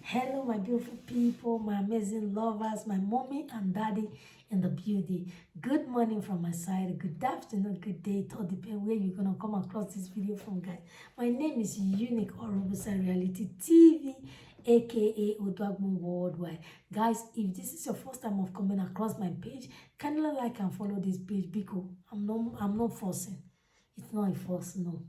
Hello, my beautiful people, my amazing lovers, my mommy and daddy in the beauty. Good morning from my side, good afternoon, good day. It all depends where you're gonna come across this video from, guys. My name is Unique Orobusa Reality TV, aka Odwagbon Worldwide. Guys, if this is your first time of coming across my page, kindly like and follow this page because I'm not forcing. It's not a force, no.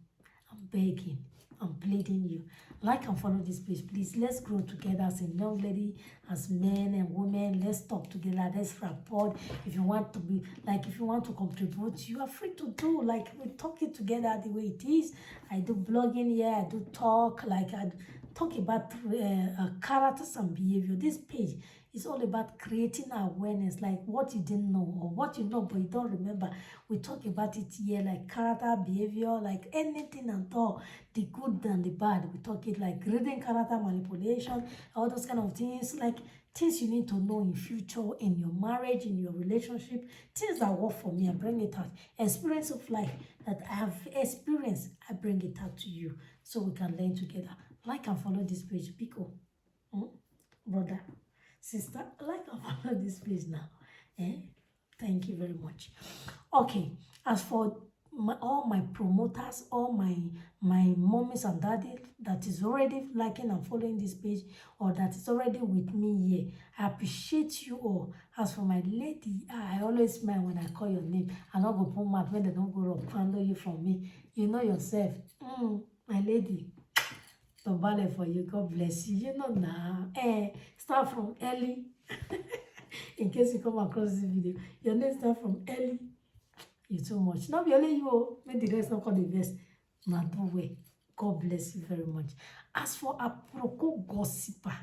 I'm begging. I'm pleading you. Like and follow this page, please. Let's grow together as a young lady, as men and women. Let's talk together. Let's rapport. If you want to be if you want to contribute, you are free to do. Like we talk it together the way it is. I do blogging here. I do talk. I talk about characters and behavior. This page is all about creating awareness, like what you didn't know or what you know but you don't remember. We talk about it here, like character, behavior, like anything at all, the good and the bad. We talk it like reading character, manipulation, all those kind of things, like things you need to know in future, in your marriage, in your relationship, things that work for me, I bring it out. Experience of life that I have experienced, I bring it out to you so we can learn together. Like and follow this page, Pico. Brother, sister, like and follow this page now. Thank you very much. Okay, as for all my promoters, all my mommies and daddy that is already liking and following this page or that is already with me here, I appreciate you all. As for my lady, I always smile when I call your name. I not go put mouth when they don't go up handle you from me. You know yourself. My lady, Tobale for you. God bless you. You know now. Start from early. In case you come across this video, your name start from early. You too much. Not be only you. Make the rest not call the best. Maduwe. God bless you very much. As for Aproko Gossiper,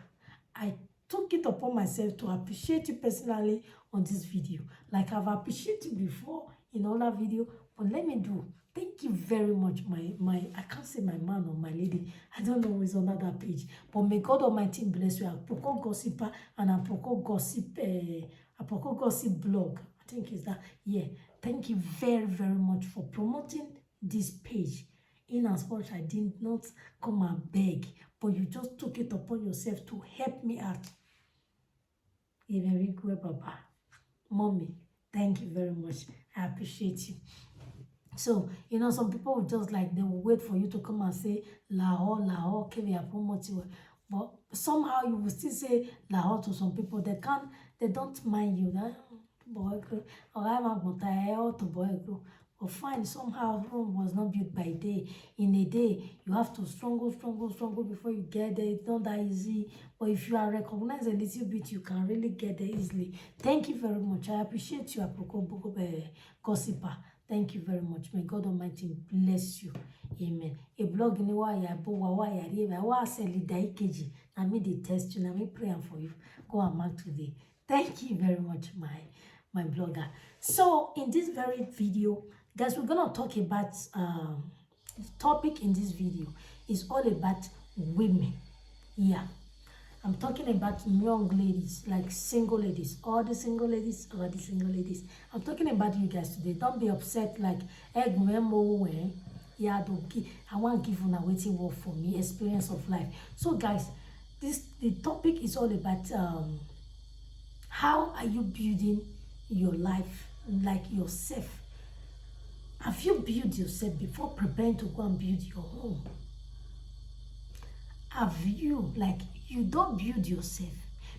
I took it upon myself to appreciate you personally on this video. Like I've appreciated you before in other video, but let me do. Thank you very much, my I can't say my man or my lady. I don't know who's on that page. But may God Almighty bless you. Aproko Gossiper and Aproko Gossip blog. I think is that. Yeah. Thank you very, very much for promoting this page. In as much I did not come and beg, but you just took it upon yourself to help me out. Very good, Papa. Mommy, thank you very much. I appreciate you. So, some people will just they will wait for you to come and say, Lahore, okay, we are promoting. But somehow you will still say Lahore to some people. They don't mind you. That boy, or I'm a to boy. But fine, somehow Rome was not built by day. In a day, you have to struggle before you get there. It's not that easy. But if you are recognized a little bit, you can really get there easily. Thank you very much. I appreciate you, Aproko Gossiper. Thank you very much. May God Almighty bless you. Amen. A blog in why I me the test you, na me pray for you. Go and mark today. Thank you very much, my blogger. So in this very video, guys, we're gonna talk about the topic in this video is all about women. Yeah. I'm talking about young ladies, like single ladies, all the single ladies. I'm talking about you guys today. Don't be upset like, yeah, I want to give you a waiting word for me, experience of life. So guys, the topic is all about how are you building your life, like yourself. Have you built yourself before preparing to go and build your home? Have you, you don't build yourself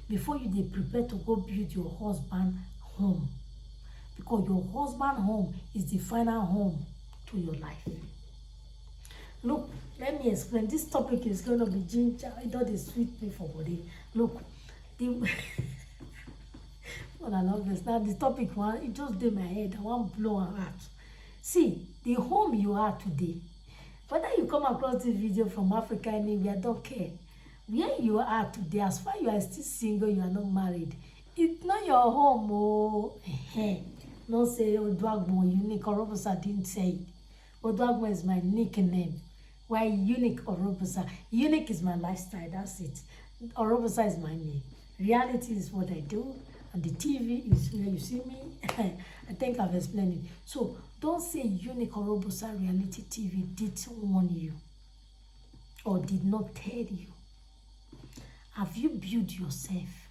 before you prepare to go build your husband home? Because your husband home is the final home to your life. Look, let me explain. This topic is going to be ginger. It does sweet me for body. Look, well, I love this. Now the topic it just did my head. I want to blow her out. See, the home you are today, whether you come across this video from Africa anywhere, I don't care. Where you are today, as far as you are still single, you are not married, it's not your home. Oh, don't say Odwagbon Unique Orobusa didn't say it. Odwagbon is my nickname. Why Unique Orobusa? Unique is my lifestyle, that's it. Orobusa is my name. Reality is what I do, and the TV is where you see me. I think I've explained it. So don't say Unique Orobusa Reality TV did warn you or did not tell you. Have you built yourself?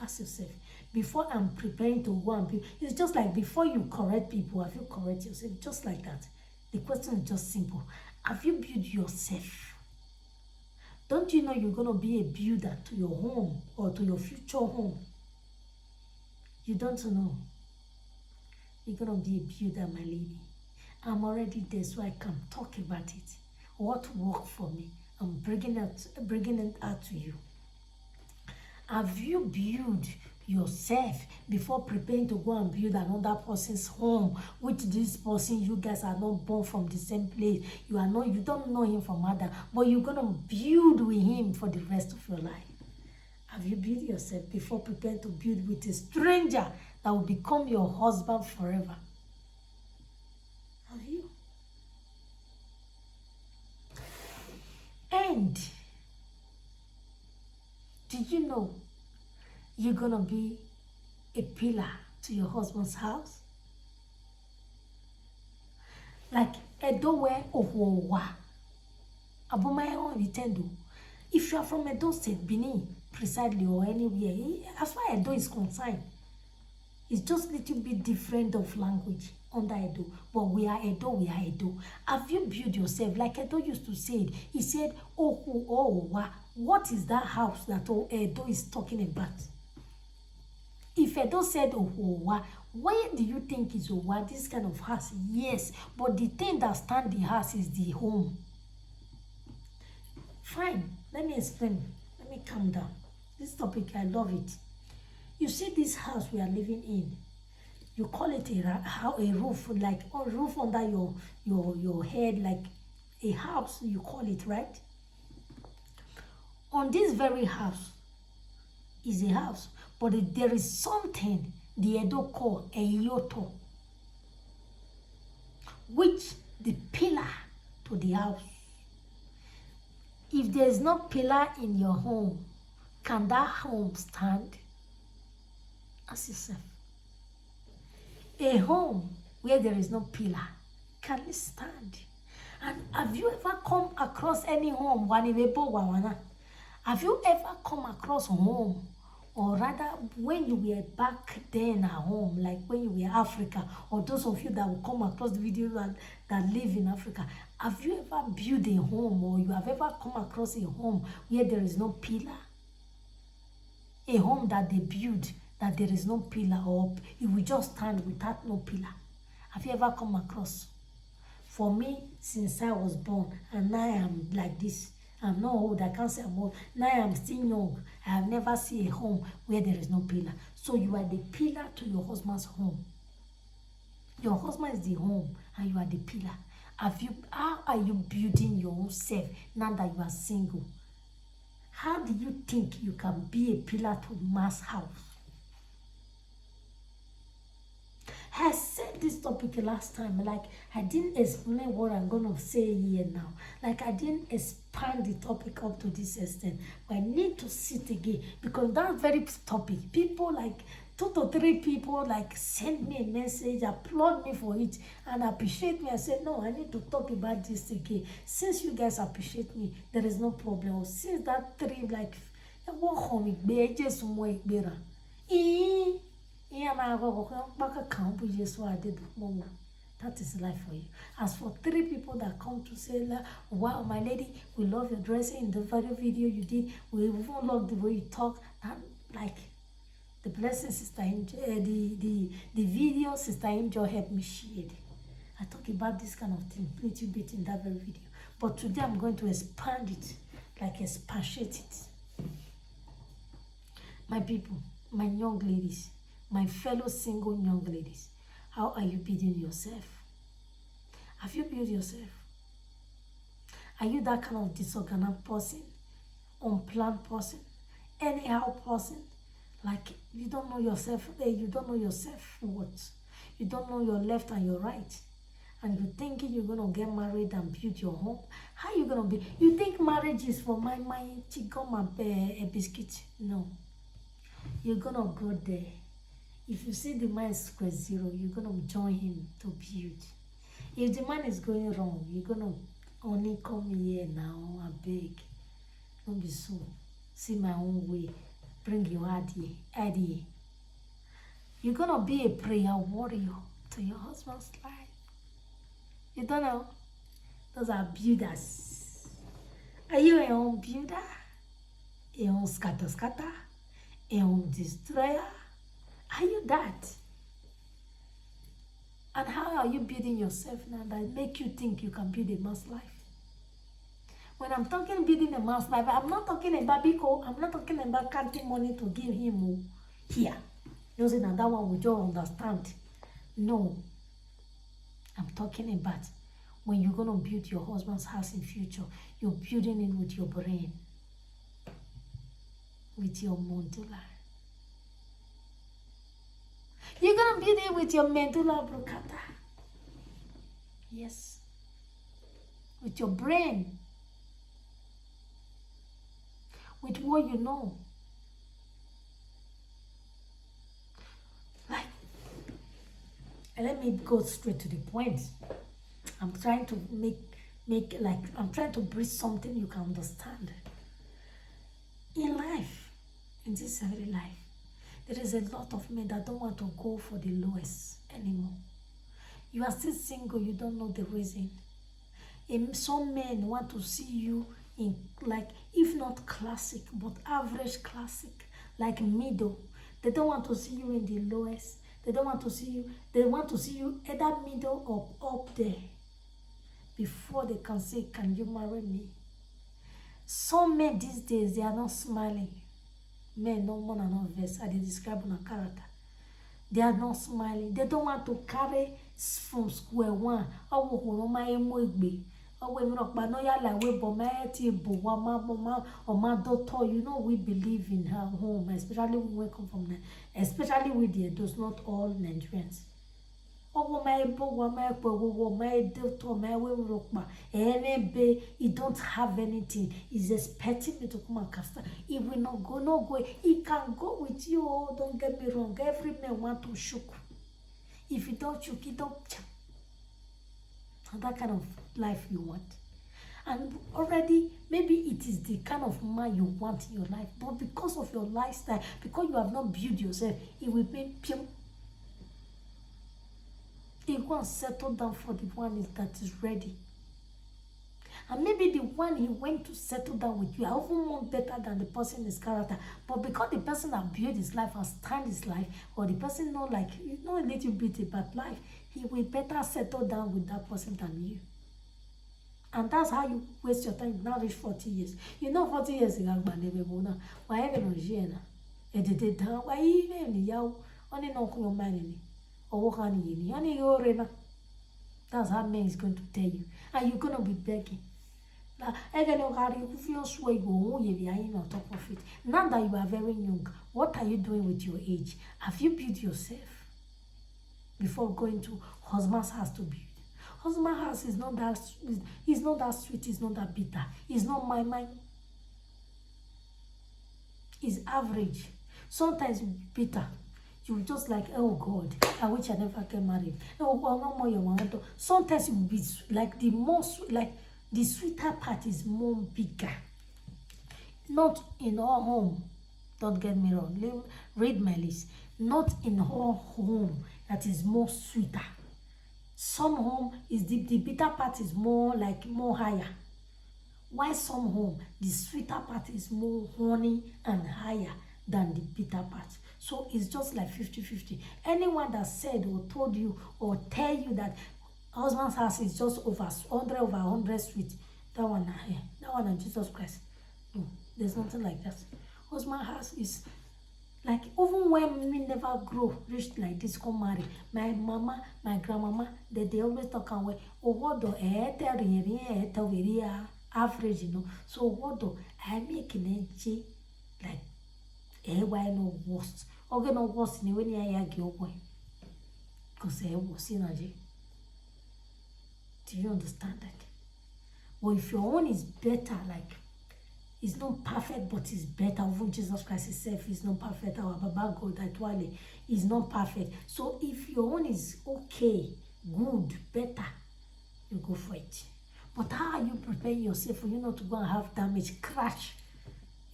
Ask yourself. Before I'm preparing to go and build, it's just like before you correct people, have you correct yourself? Just like that. The question is just simple. Have you built yourself? Don't you know you're going to be a builder to your home or to your future home? You don't know. You're going to be a builder, my lady. I'm already there, so I can talk about it. What worked for me, I'm bringing it out to you. Have you built yourself before preparing to go and build another person's home, which this person, you guys are not born from the same place, you don't know him from Adam, but you're gonna build with him for the rest of your life? Have you built yourself before preparing to build with a stranger that will become your husband forever? Have you? And did you know you're gonna be a pillar to your husband's house? Like Edowe Ohuwa. Abomayo Vitendo. If you are from Edo State, Benin, precisely, or anywhere, as far as Edo is concerned, it's just a little bit different of language under Edo. But we are Edo, we are Edo. Have you built yourself? Like Edo used to say it. He said, Ohuwa. What is that house that Edo is talking about? If Edo said Ohuwa, where do you think is Ohuwa? This kind of house? Yes, but the thing that stands the house is the home. Fine, let me explain. Let me calm down. This topic, I love it. You see this house we are living in, you call it a roof, like a roof under your head, like a house, you call it, right? On this very house is a house, but there is something the Edo call a yoto, which the pillar to the house. If there is no pillar in your home, can that home stand? Ask yourself. A home where there is no pillar, can it stand? And have you ever come across any home? Have you ever come across home, or rather when you were back then at home, like when you were Africa, or those of you that will come across the video that live in Africa, have you ever built a home, or you have ever come across a home where there is no pillar? A home that they build, that there is no pillar, or it will just stand without no pillar. Have you ever come across? For me, since I was born, and now I am like this, I'm not old, I can't say I'm old, now I am still young, I have never seen a home where there is no pillar. So you are the pillar to your husband's home. Your husband is the home, and you are the pillar. How are you building your own self now that you are single? How do you think you can be a pillar to mass house? I said this topic last time, like I didn't explain what I'm gonna say here now. Like I didn't expand the topic up to this extent. But I need to sit again, because that very topic, people like 2 to 3 people like send me a message, applaud me for it, and appreciate me. I said, no, I need to talk about this again. Since you guys appreciate me, there is no problem. Since that 3, like, what home it just more better. That is life for you. As for 3 people that come to say, wow, my lady, we love your dressing in the video you did. We even love the way you talk. And like the blessing, Sister Angel, the video Sister Angel helped me share. I talk about this kind of thing a little bit in that very video. But today I'm going to expand it, like expatiate it. My people, my young ladies, my fellow single young ladies, how are you building yourself? Have you built yourself? Are you that kind of disorganized person, unplanned person, anyhow person? Like you don't know yourself, you don't know yourself what? You don't know your left and your right. And you're thinking you're gonna get married and build your home. How are you gonna be? You think marriage is for my chigoma a biscuit? No. You're gonna go there. If you see the man is square zero, you're gonna join him to build. If the man is going wrong, you're gonna only come here now and beg. Don't be so. see my own way. Bring your idea. You're gonna be a prayer warrior to your husband's life. You don't know? Those are builders. Are you a home builder? A home scatter? A home destroyer? Are you that? And how are you building yourself now that make you think you can build a man's life? When I'm talking building a man's life, I'm not talking about Biko. I'm not talking about counting money to give him here. You say that one we just understand. No. I'm talking about when you're going to build your husband's house in future, you're building it with your brain, with your medulla. You're going to build it with your medulla oblongata. Yes. With your brain. With what you know. Like, let me go straight to the point. I'm trying to I'm trying to bring something you can understand. In life, in this everyday life, there is a lot of men that don't want to go for the lowest anymore. You are still single, you don't know the reason. And some men want to see you in, like, if not classic, but average classic, like middle. They don't want to see you in the lowest. They don't want to see you. They want to see you either middle or up there before they can say, can you marry me? Some men these days, they are not smiling. Men, no more than no verse. I describe on a character. They are not smiling. They don't want to carry from square one. Oh, my emoji. Oh, when rock, but no, ya like we bomati, but mama, or my daughter. You know, we believe in her home, especially when we come from there, especially with the those not all Nigerians. Oh, my boy, my daughter, my way rock, my he don't have anything. He's expecting me to come and cast. He will not go, no go. He can go with you. Oh, don't get me wrong. Every man want to shook. If you don't shook, you don't. That kind of life you want. And already, maybe it is the kind of man you want in your life. But because of your lifestyle, because you have not built yourself, it will make pure. He go and settle down for the one that is ready. And maybe the one he went to settle down with you are even more better than the person in his character. But because the person that built his life and stand his life, or the person know like you know a little bit about life, he will better settle down with that person than you. And that's how you waste your time. You now reach 40 years. You know 40 years ago, why even Jena? Why even you only know your money. That's how man is going to tell you. And you're going to be begging. Now that you are very young, what are you doing with your age? Have you built yourself before going to husband's house to build? Husband's house is not that sweet, it's not that bitter. It's not my mind. It's average. Sometimes bitter. You just like, oh God, I wish I never get married. Oh, well, no more you want to. Sometimes you will be like the sweeter part is more bigger. Not in our home. Don't get me wrong. Read my list. Not in our home that is more sweeter. Some home is the bitter part is more higher. While some home, the sweeter part is more honey and higher than the bitter part. So it's just like 50-50. Anyone that said or told you or tell you that husband's house is just over 100 sweet, that one is Jesus Christ. No, there's nothing like that. Husband's house is like, even when we never grow, reached like this, come marry. My mama, my grandmama, they always talk away. Oh, what do average, you know. So what do I make an energy like why no worst? Okay, no worst in when I get boy. Because was energy. Do you understand that? Well, if your own is better, like it's not perfect, but it's better. Even Jesus Christ himself is not perfect. Our Baba God that Wale is not perfect. So if your own is okay, good, better, you go for it. But how are you preparing yourself for you not to go and have damage, crash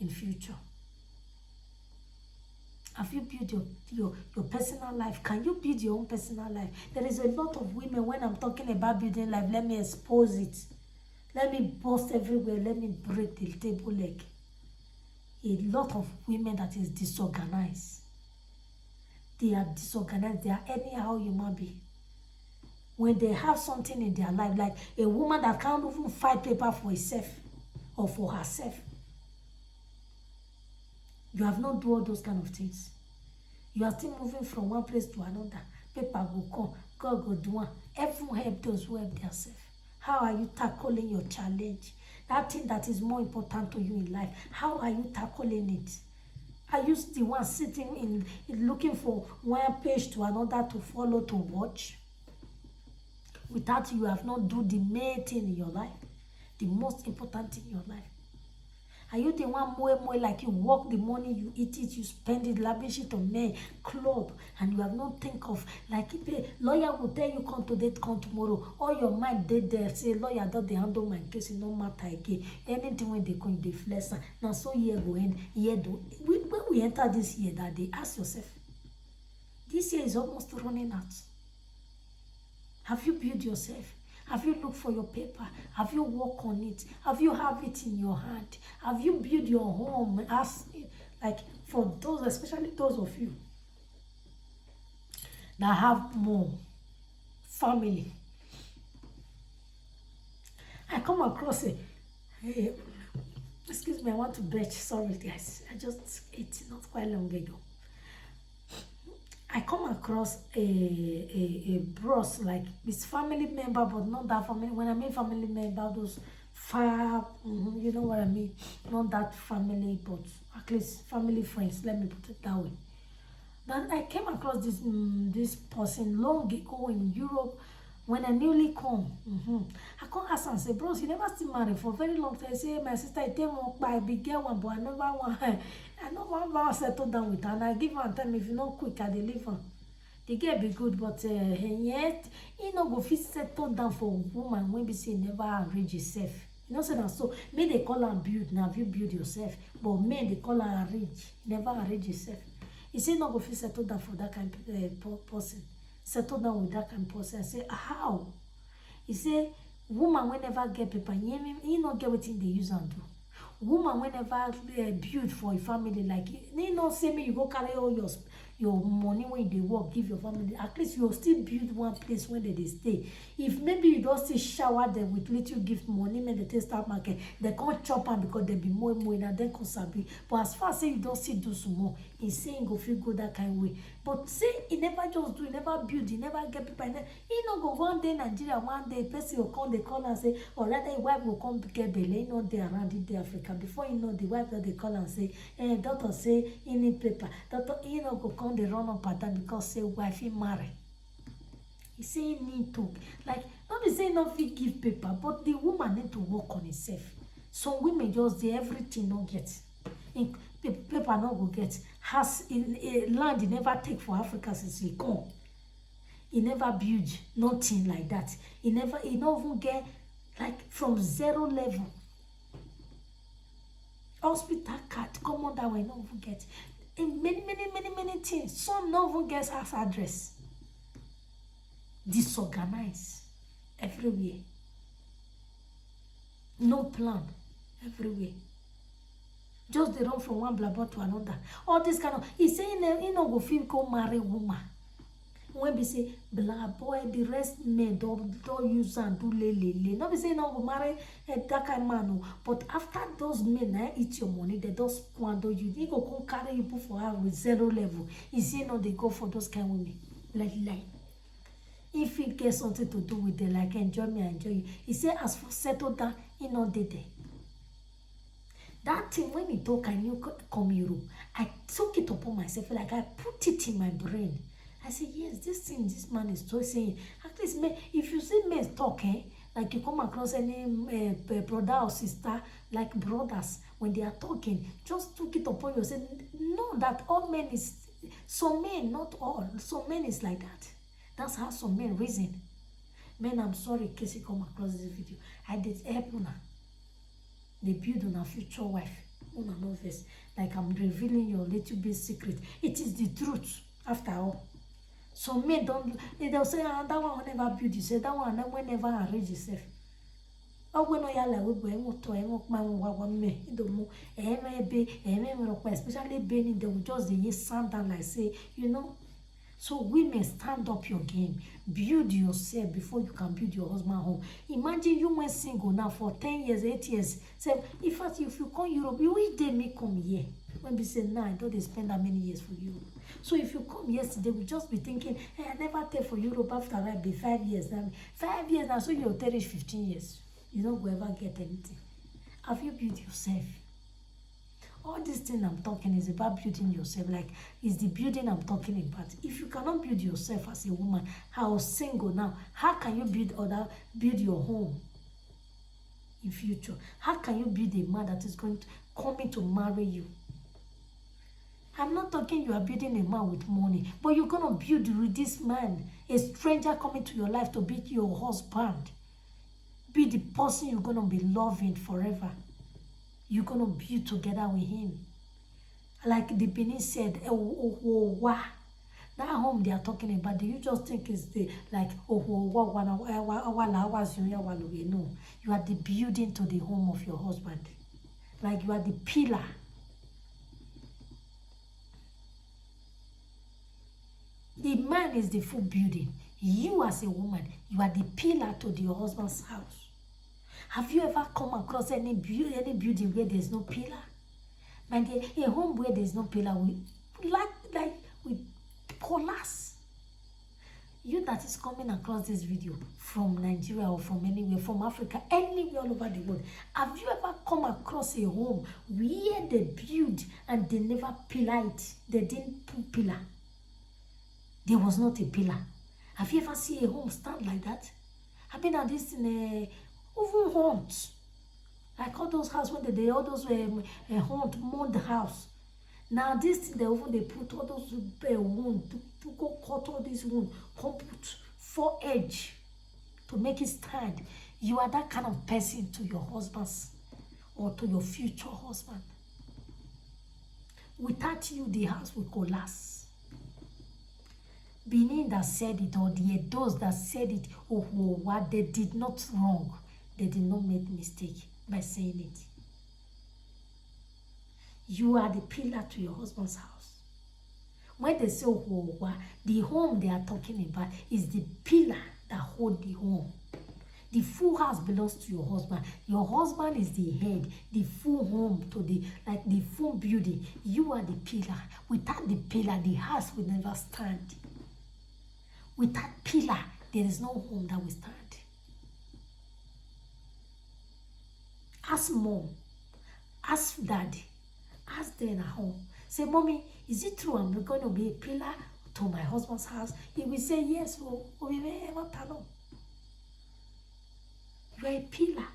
in future? Have you built your personal life? Can you build your own personal life? There is a lot of women, when I'm talking about building life, let me expose it. Let me bust everywhere. Let me break the table leg. A lot of women that is disorganized. They are disorganized. They are anyhow human being. When they have something in their life, like a woman that can't even fight paper for herself or for herself. You have not done all those kind of things. You are still moving from one place to another. Paper will come. God will do one. Everyone help those who help themselves. How are you tackling your challenge? That thing that is more important to you in life. How are you tackling it? Are you the one sitting in looking for one page to another to follow, to watch? Without you have not do the main thing in your life. The most important thing in your life. Are you the one more like you work the money, you eat it, you spend it, lavish it on men, club, and you have not think of, like, if a lawyer will tell you come today, come tomorrow, all your mind dead there, say, lawyer, don't they handle my case, it no matter again. Anything when they come, they flex. Now, so year go end, year do. When we enter this year, that day, ask yourself, this year is almost running out. Have you built yourself? Have you looked for your paper? Have you worked on it? Have you have it in your hand? Have you built your home? As like for those, especially those of you that have more family. I come across excuse me, I want to bet. Sorry guys, I just ate not quite long ago. I come across a bros, like his family member, but not that family. When I mean family member, those far, you know what I mean? Not that family, but at least family friends. Let me put it that way. But I came across this person long ago in Europe when I newly come. I come ask and say, bros, you never still married for a very long time. I say, my sister, I tell me by a big girl one, but I never want her. I know one settle down with her, and I give her time. If you not quick, I leave her. The girl be good, but yet he no go fit settle down for a woman when we say never arrange herself. You know, say that so. May they call her build, now you build yourself. But men they call her arrange, never arrange yourself. He say no go fit settle down for that kind of person. Settle down with that kind of person. I say how? He say woman will never get paper. He not get what they use and do. Woman will never build for a family, like you not say me you go carry all your money when they work, give your family. At least you'll still build one place where they stay. If maybe you don't still shower them with little gift money, when they start market, they can't chop them because they be more and then can sabi. But as far as say you don't still do some more, he's saying go feel go that kind of way. But say he never just do, he never build, he never get people. He no go one day Nigeria, one day person will come, they call and say, or rather wife will come get belly, he not there around in Africa. Before you know, the wife that they call and say, doctor say he need paper. Doctor, he no go come, they run up at them because say wife he marry. He say he need to, like, not be saying not fit give paper, but the woman need to work on herself. Some women just do everything not get. In paper not go get. Has in land he never take for Africa since he come. He never build nothing like that. He not even get like from zero level. Hospital card, come on that way, not even get. In many things. Some not even get house address. Disorganized everywhere. No plan everywhere. Just they run from one blabber to another. All this kind of, he saying he no go feel go marry woman. When we say blah boy, the rest men don't use and do lele. Not be saying no go marry that kind of man. But after those men eat your money, they don't squander you. They go come carry you for her with zero level. He say no, they go for those kind of women. Like. If it gets something to do with them, like enjoy me, enjoy you. He say as for settle down, he not did there. That thing when he talk, I knew come Europe. I took it upon myself, like I put it in my brain. I said, yes, this man is just saying. At least, if you see men talk, like you come across any brother or sister, like brothers, when they are talking, just took it upon yourself. No, that all men is, some men, not all, some men is like that. That's how some men reason. Men, I'm sorry in case you come across this video. I did help una. They build on a future wife. Una no vex. Like I'm revealing your little bit secret. It is the truth, after all. So men don't, they'll say, ah, that one will never build yourself, that one will never arrange yourself. Oh, when I like we went to my one me, the mo, especially Benny, they will just the sound and like say, you know. So women, stand up your game. Build yourself before you can build your husband home. Imagine you went single now for 10 years, 8 years. Say, if you come Europe, you wish they may come here. When we say, nah, I don't they spend that many years for you. So if you come yesterday, we just be thinking, hey, I never take for Europe after I be 5 years. Now, 5 years now, so you'll tell 15 years. You don't go ever get anything. Have you built yourself? All this thing I'm talking is about building yourself. Like, it's the building I'm talking about. If you cannot build yourself as a woman, how single now, how can you build your home in future? How can you build a man that is coming to marry you? I'm not talking you are building a man with money, but you're gonna build with this man, a stranger coming to your life to be your husband. Be the person you're gonna be loving forever. You're going to build together with him. Like the Benin said, that home they are talking about, do you just think it's the, like, no. You are the building to the home of your husband. Like, you are the pillar. The man is the full building. You as a woman, you are the pillar to your husband's house. Have you ever come across any building where there's no pillar? My dear, a home where there's no pillar, we collapse. You that is coming across this video from Nigeria or from anywhere, from Africa, anywhere all over the world, have you ever come across a home where they build and they never pillar it? They didn't put pillar. There was not a pillar. Have you ever seen a home stand like that? I've been at this in a even haunt, like all those houses when they all those haunt mold house. Now this thing they put all those wound to go cut all these wound, come put 4 edge to make it stand. You are that kind of person to your husbands or to your future husband. Without you, the house will collapse. Benin that said it, or those that said it, what they did not wrong. They did not make mistake by saying it. You are the pillar to your husband's house. When they say the home they are talking about is the pillar that hold the home. The full house belongs to your husband. Your husband is the head, the full home to the full building. You are the pillar. Without the pillar, the house will never stand. Without pillar, there is no home that will stand. Ask mom, ask daddy, ask them at home. Say, mommy, is it true I'm going to be a pillar to my husband's house? He will say, yes, you are a pillar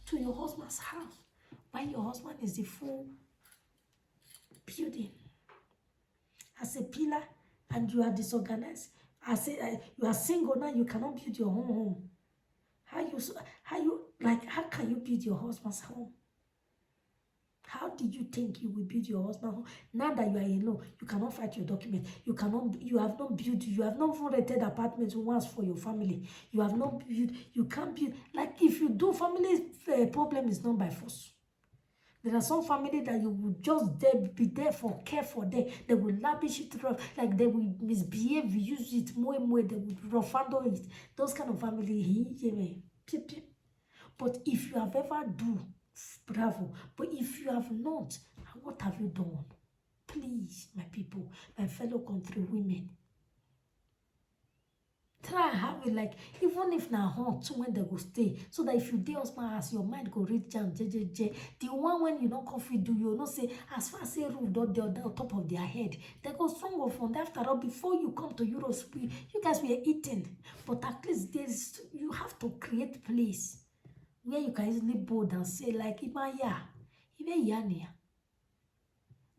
to your husband's house. While your husband is the full building. As a pillar, and you are disorganized. You are single now, you cannot build your own home. How can you build your husband's home? How did you think you will build your husband's home? Now that you are alone, you cannot fight your document. You have not even rented apartments once for your family. You have not built, you can't build. Like, if you do, family problem is not by force. There are some family that you will just be there for, care for them. They will lavish it rough, like they will misbehave, use it more and more, they will rough handle it. Those kind of family, but if you have ever do, bravo. But if you have not, what have you done? Please, my people, my fellow country women, try and have it, like, even if na hot when they go stay, so that if you dey husband house, your mind go reach down, the one when you no coffee do, you know, say, as far as say roof don dey on top of their head, they go strong of on. After all, before you come to Europe, you guys were eating, but at least you have to create place where you can easily bold and say, like,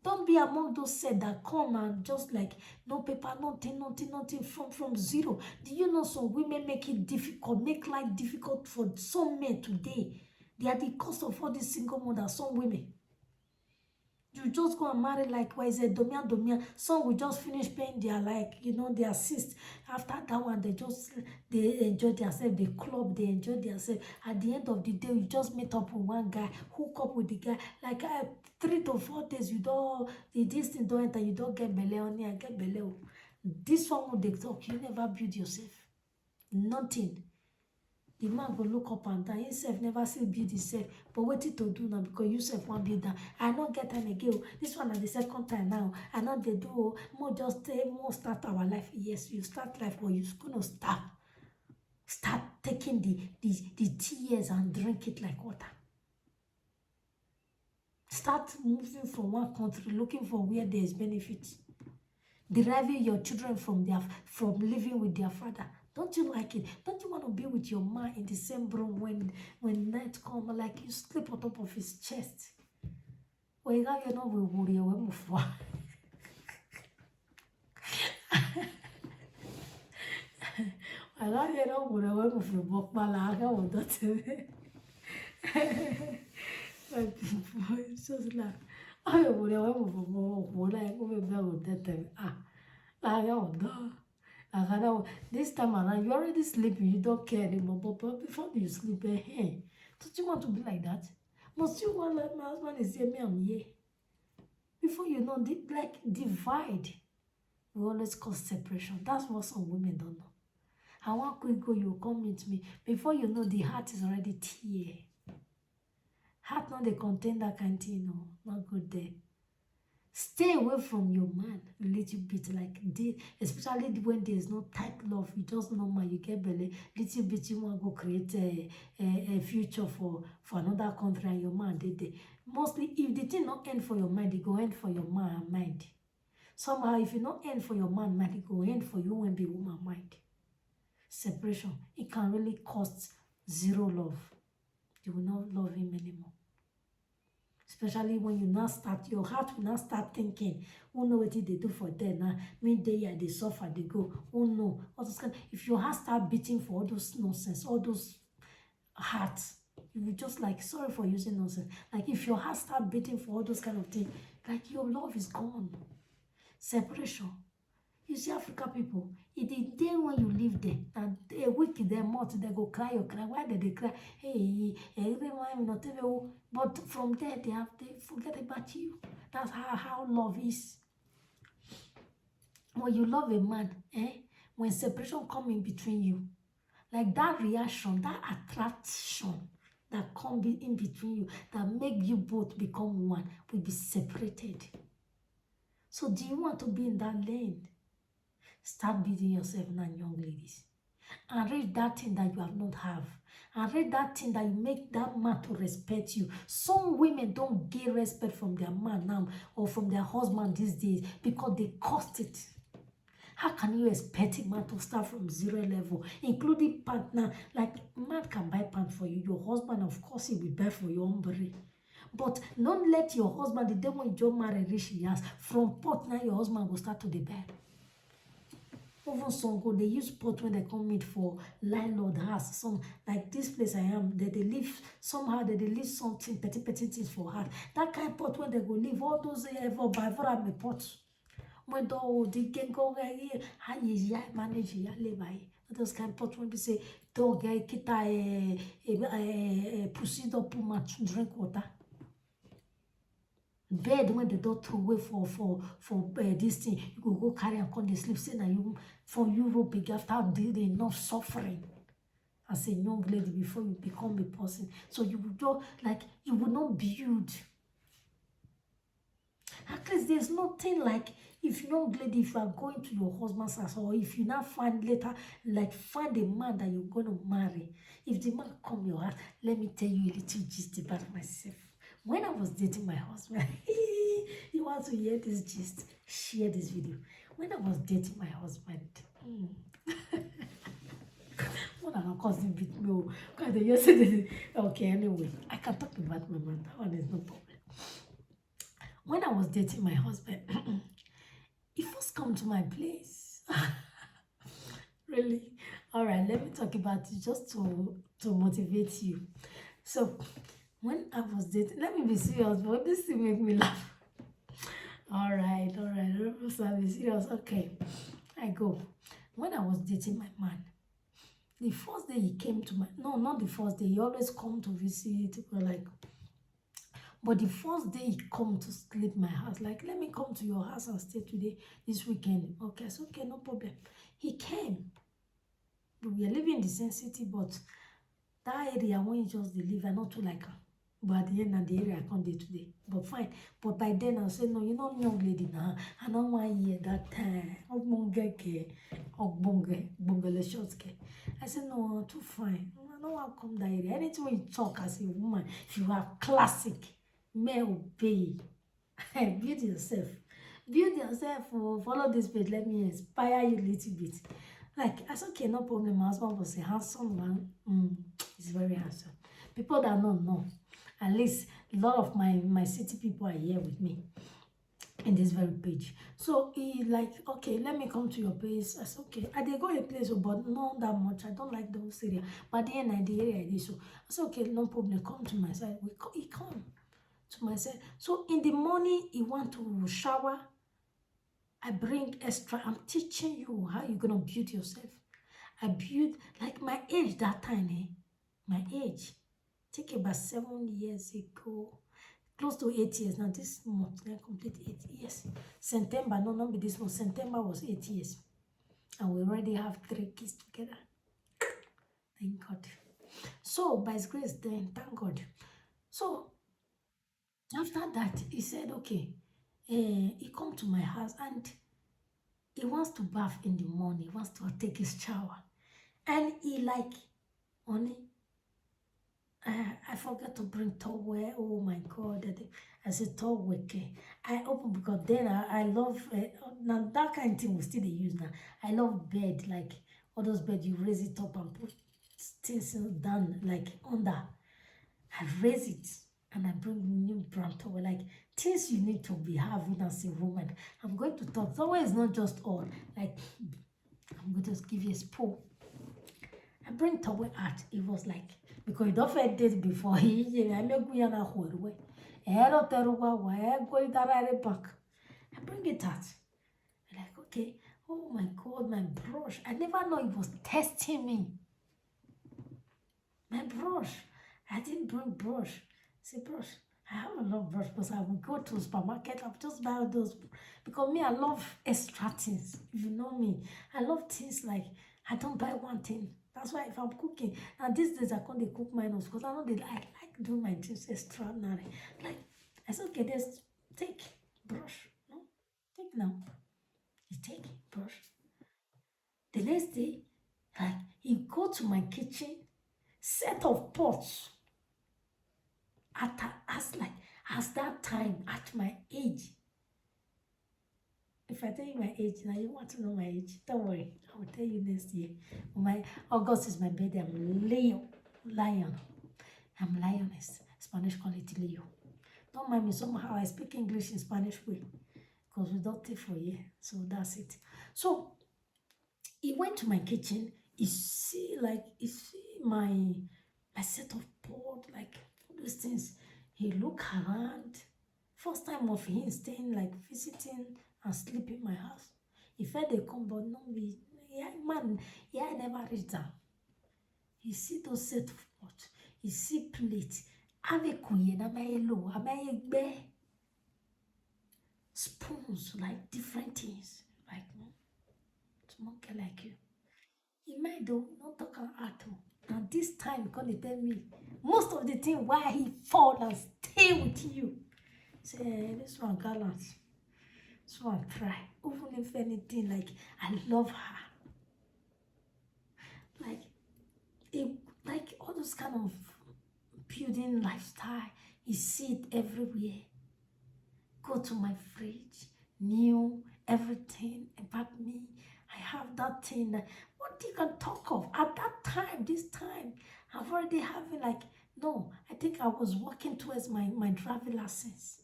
don't be among those said that come and just like no paper, nothing from zero. Do you know some women make it difficult, make life difficult for some men today? They are the cause of all these single mothers, some women. You just go and marry like why is it domia. Some will just finish paying their like their assist. After that one, they enjoy themselves, they club, they enjoy themselves. At the end of the day, you just meet up with one guy, hook up with the guy. Like 3 to 4 days, this thing don't enter, you don't get belle on here, get belle. This one will they talk, you never build yourself. Nothing. The man go look up and down. Himself never see build himself. But what to do now because you self want build that. I not get time again. This one is the second time now. I know they do more just more start our life. Yes, you start life, but you're gonna start taking the tears and drink it like water. Start moving from one country, looking for where there is benefit. Deriving your children from living with their father. Don't you like it? Don't you want to be with your man in the same room when night come, like you sleep on top of his chest? Well, you know we worry when we fall. I don't know when we feel walk my leg. I want that to it's just like I worry when we fall like we be with that I don't know. This time around, you're already sleeping, you don't care anymore. But before you sleep, hey, don't you want to be like that? Must you want like my husband is here, me, I'm here? Before you know, like divide, we always cause separation. That's what some women don't know. And one quick go, you come meet me. Before you know, the heart is already tear. Heart not they contain that kind of thing, no, not good there. Stay away from your man a little bit, like this, especially when there's no tight love. You just normal, you get belly, little bit you want to go create a future for another country and your man they. Mostly, if the thing not end for your mind, it go end for your man mind. Somehow, if it not end for your man mind, it go end for you when be woman mind. Separation, it can really cost zero love. You will not love him anymore. Especially when you now start, your heart will now start thinking, who know what they do for them now? Mean they suffer, they go, oh no. All those kind. If your heart start beating for all those nonsense, all those hearts, you will just like, sorry for using nonsense. Like if your heart start beating for all those kind of things, like your love is gone. Separation. You see African people, it is day when you live there, and a week there, month, they go cry or cry. Why did they cry? Hey, everyone not even. But from there, they forget about you. That's how love is. When you love a man, when separation come in between you, like that reaction, that attraction that come in between you, that make you both become one, will be separated. So do you want to be in that lane? Start building yourself now, young ladies. And read that thing that you have not have. And read that thing that you make that man to respect you. Some women don't get respect from their man now or from their husband these days because they cost it. How can you expect a man to start from zero level, including partner? Like, man can buy pants for you. Your husband, of course, he will buy for your umbrella. But don't let your husband, the day when you just marry rich years, from pot now your husband will start to the bed. Even some go, they use pot when they come meet for landlord house. Some like this place I am, they leave somehow they leave something petty things for her. That kind of pot when they go leave all those ever buy for a pot. When they can go how you manage ya live those kind of pot when we say dog kita proceed up to drink water. Bed when they don't throw away for this thing, you go carry and come to sleep. Say now you for Europe big after the enough suffering as a young lady before you become a person. So you would just like you will not build. At least there's nothing like if young lady, if you are going to your husband's house or if you now find later, like find a man that you're gonna marry. If the man come your house, let me tell you a little gist about myself. When I was dating my husband, you want to hear this gist? Share this video. When I was dating my husband, what am I causing beat me? Because they yesterday. Okay, anyway, I can talk about my man. That one is no problem. When I was dating my husband, he first come to my place. Really? All right, let me talk about it just to motivate you. So when I was dating, let me be serious, but this thing make me laugh. All right. Room service, serious. Okay. I go. When I was dating my man, the first day he came to my, no, not the first day, he always come to visit, we're like, but the first day he come to sleep my house, like, let me come to your house and stay today, this weekend. Okay, I said, okay, no problem. He came. We were living in the same city, but that area when you just dey live, I not too like am. But at the end of the area I come dey today. But fine. But by then I say, no, you know young lady now. I no wan hear that time. Ogbonge ke, ogbonge short ke. I say, no, too fine. I no wan come that area. Anything when you talk as a woman, if you are classic, may obey. Build yourself. Build yourself. Oh, follow this page. Let me inspire you a little bit. Like, I said, okay, no problem. My husband was a handsome man. He's very handsome. People that know. At least a lot of my city people are here with me in this very page. So he like, okay, let me come to your place. I said, okay. I did go a place, but not that much. I don't like those area. But the end of the area I did so. I said, okay, no problem. Come to my side. He come to my side. So in the morning, he want to shower. I bring extra. I'm teaching you how you're gonna build yourself. I build like my age that time, my age. Take about 7 years ago. Close to 8 years. Now this month, I complete 8 years. September, no, not be this month. September was 8 years. And we already have 3 kids together. Thank God. So by His grace, then thank God. So after that, he said, okay, he come to my house and he wants to bath in the morning. He wants to take his shower. And he like, honey, I forgot to bring towel. Oh my God. I said, towel, okay. I open because then I love, now that kind of thing we still dey use now. I love bed, like all those bed, you raise it up and put things down, like under. I raise it and I bring new brown towel, like things you need to be having as a woman. I'm going to talk. Towel is not just all, like, I'm going to just give you a spoon. I bring towel out. It was like, because you don't fed this before. I bring it out. I'm like, okay. Oh my God, my brush. I never know it was testing me. My brush. I didn't bring brush. I say, brush. I have a lot of brush because I will go to supermarket. I'll just buy those. Because me, I love extra things. If you know me, I love things like, I don't buy one thing. That's why if I'm cooking, and these days I can't cook mine because I know I like doing my things extraordinary. Like, I said, okay, let's take brush. No, take now. You take brush. The next day, like, he go to my kitchen, set of pots. As that time, at my age. If I tell you my age, now you want to know my age, don't worry. I will tell you next year. My August is my birthday. I'm Leo. Lion. I'm lioness. Spanish call it Leo. Don't mind me, somehow I speak English in Spanish way. Because we don't take for year. So that's it. So he went to my kitchen. He see my set of pot, like those things. He look around. First time of him staying, like visiting and sleeping in my house. He felt they come, but no be. Yeah, man, yeah, I never reach down. He see those set of pot. He see plate. Ave kuye na my yellow, my egbe. Spoons, like different things. Like, no, small girl like you. He might do not talk at all. Now this time, because they tell me most of the thing why he fall and stay with you. Say, this one gallant. This one try. Even if anything, like, I love her. Like all those kind of building lifestyle. You see it everywhere. Go to my fridge, new, everything about me. I have that thing. What you can talk of at that time, this time, I've already having like, no, I think I was working towards my driving license.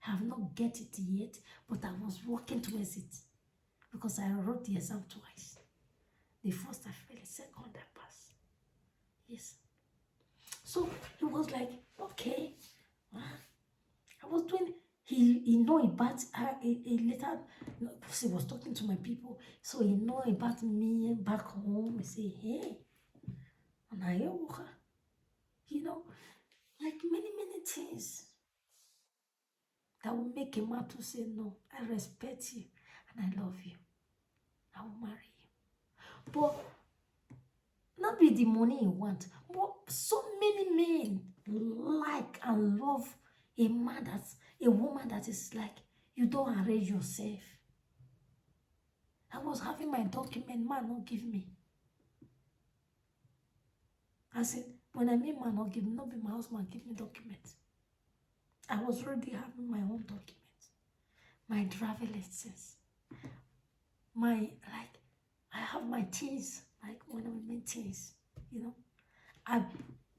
I have not get it yet, but I was working towards it because I wrote the exam twice. The first I failed, the second I passed. Yes. So it was like, okay, I was doing, he know about her. He later, he was talking to my people, so he know about me back home. He say, hey, and I like many things that will make a man to say, no, I respect you and I love you. I will marry you. But not be the money you want, but so many men like and love a man that's a woman that is like, you don't arrange yourself. I was having my document, man not give me. I said, when I mean man not give me, not be my husband give me documents. I was already having my own documents, my driving license, I have my things, like when I mean things,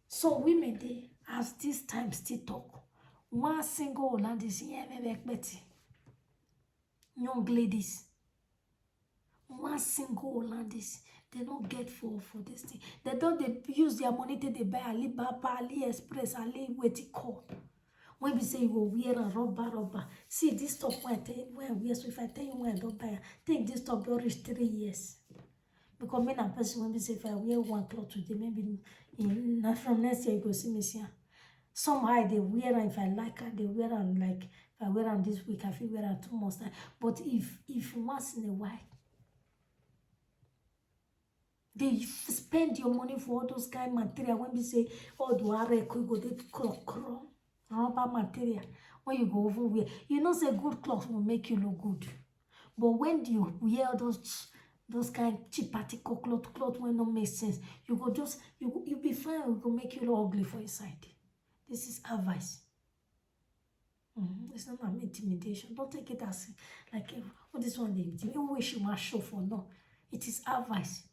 So women they as this time still talk. One single Hollandis here, young ladies. One single Hollandis, they don't get for this thing. They don't use their money to they buy Alibaba, AliExpress, Ali what it call. When we say you go wear a rubber. See this top when I tell you when I wear, so if I tell you when I don't buy, take this top, you reach 3 years. Because me and person when we say if I wear one cloth today, maybe from next year you go see me see. Somehow they wear and if I like her, they wear and like if I wear them this week, I feel wear them 2 months time. But if once in a while they spend your money for all those kind of material when we say oh do I go they rubber material when you go over wear. You know say good cloth will make you look good. But when you wear those kind of cheap particle cloth when don't make sense, you go just you be fine, it will make you look ugly for inside. This is advice. It's not an intimidation. Don't take it as like this one they intimidate. You wish you must show for no. It is advice.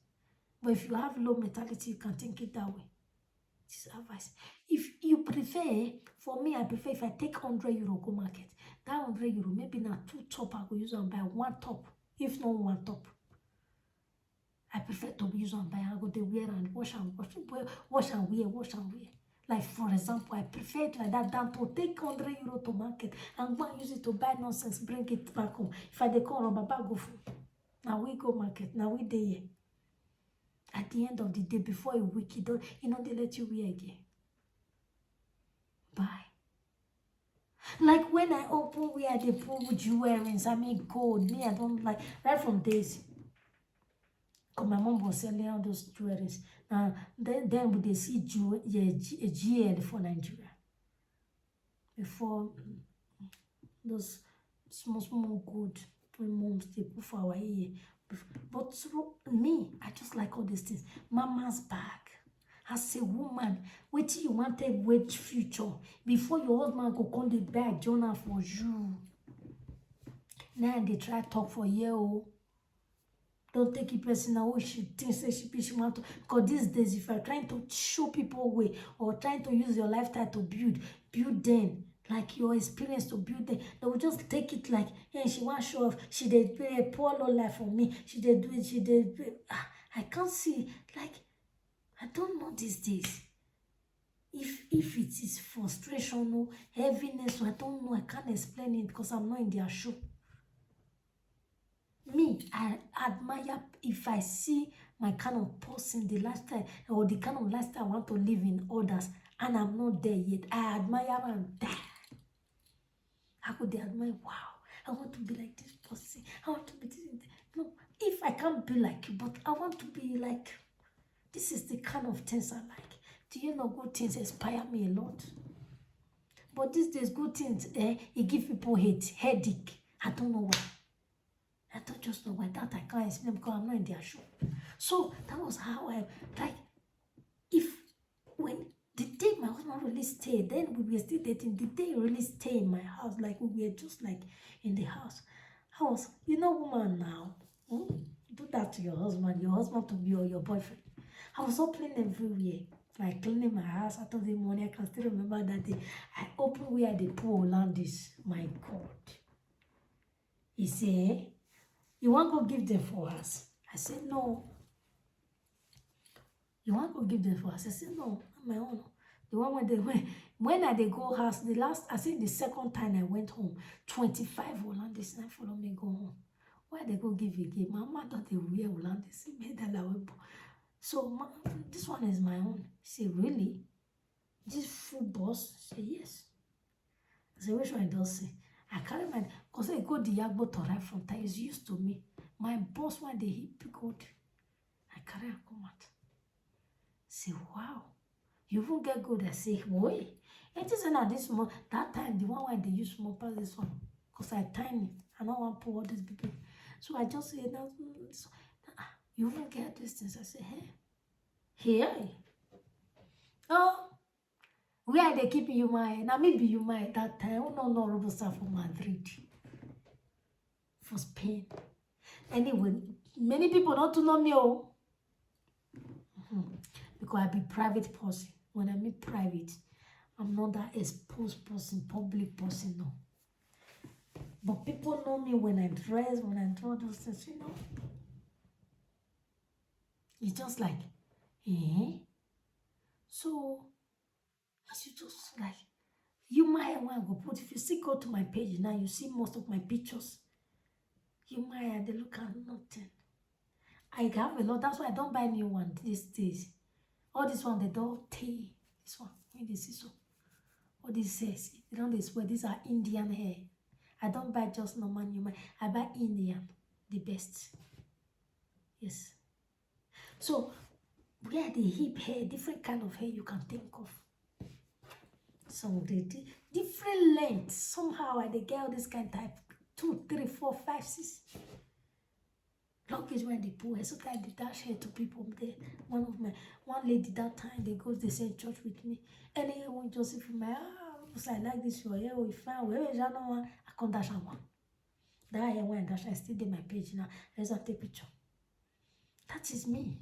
But if you have low mentality, you can think it that way. It is advice. If you prefer, for me, I prefer if I take €100 go market, that €100 maybe not 2 top I go use and buy 1 top, if not 1 top. I prefer to use and buy. I go to wear and wash and wear. Like for example, I prefer it like that than to take €100 to market and go and use it to buy nonsense, bring it back home. If I dey come rubber bag go full. Now we go market. Now we dey here. At the end of the day, before a week, they let you wear again. Bye. Like when I open where they put jewelries, I mean gold. Me, I don't like right from days. Cause my mom was selling all those jewelries. Then would they see GL for Nigeria before those small gold when moms they put for our ear. But me, I just like all these things. Mama's bag. As a woman, wait till you want to wait future before your husband go come the buy journal for you. Now they try talk for you. Don't take it personal. Oh, she thinks she want to. Because these days, if you're trying to show people way or trying to use your lifestyle to build them. Like your experience to build them, they will just take it like, hey, she want to show off. She did a poor low life for me. She did do it. I can't see. Like, I don't know these days. If it is frustration or heaviness, I don't know. I can't explain it because I'm not in their shoe. Me, I admire if I see my kind of person, the lifestyle or the kind of lifestyle I want to live in others, and I'm not there yet. I admire and die. How could they admire? Wow, I want to be like this person. I want to be this. No, if I can't be like you, but I want to be like. This is the kind of things I like. Do you know good things inspire me a lot? But these days, good things, it give people headache. I don't know why. I don't just know why. That I can't explain because I'm not in their show. So that was how I like. When the day my husband really stayed, then we were still dating. The day he really stayed in my house, like we were just like in the house. I was, woman now. Do that to your husband to be or your boyfriend. I was opening everywhere, like cleaning my house after the morning. I can still remember that day. I opened where they put Hollandis. My God. He said, you want to go give them for us? I said, no. You want to go give them for us? I said, no, on my own. The one when I they go house, the last, I think the second time I went home, 25 Hollandis and follow me go home. Why they go give again? My mother they wear Hollandis. So this one is my own. Say, really? This full boss? Say, yes. I say, which one does say? I carry my, because I go the Yagbo to right from time. It's used to me. My boss, when they hit good, I carry a come out. Say, wow. You won't get good. I say, boy. It isn't at this moment. That time, the one where they use more past this one. Because I tiny. I don't want to pour all these people. So I just say, no, you won't get these things. I say, hey. Here. Oh. Where they keep you my now maybe you might that time. Oh no Robusta for Madrid. For Spain. Anyway, many people don't know me. Oh. Because I be private person. When I mean private, I'm not that exposed person, public person, no. But people know me when I dress, when I draw those things, you know. It's just like, eh? So, as you just like, you might want to go put, if you see, go to my page now, you see most of my pictures. You might have to look at nothing. I have a lot, that's why I don't buy new one these days. All this one, they don't take. This one, when they see so. What this says, they don't swear, these are Indian hair. I don't buy just normal new man. I buy Indian, the best. Yes. So, where the hip hair, different kind of hair you can think of. So, the different lengths. Somehow, I get all this kind of type 2, 3, 4, 5, 6. Luggage when they pull hair. Sometimes they dash hair to people. One lady that time, they go, they say church with me. And they want Joseph in my I like this your hair, we found where is that one? I can't dash one. That hair when dash, I still did my page now. Let's have the picture. That is me.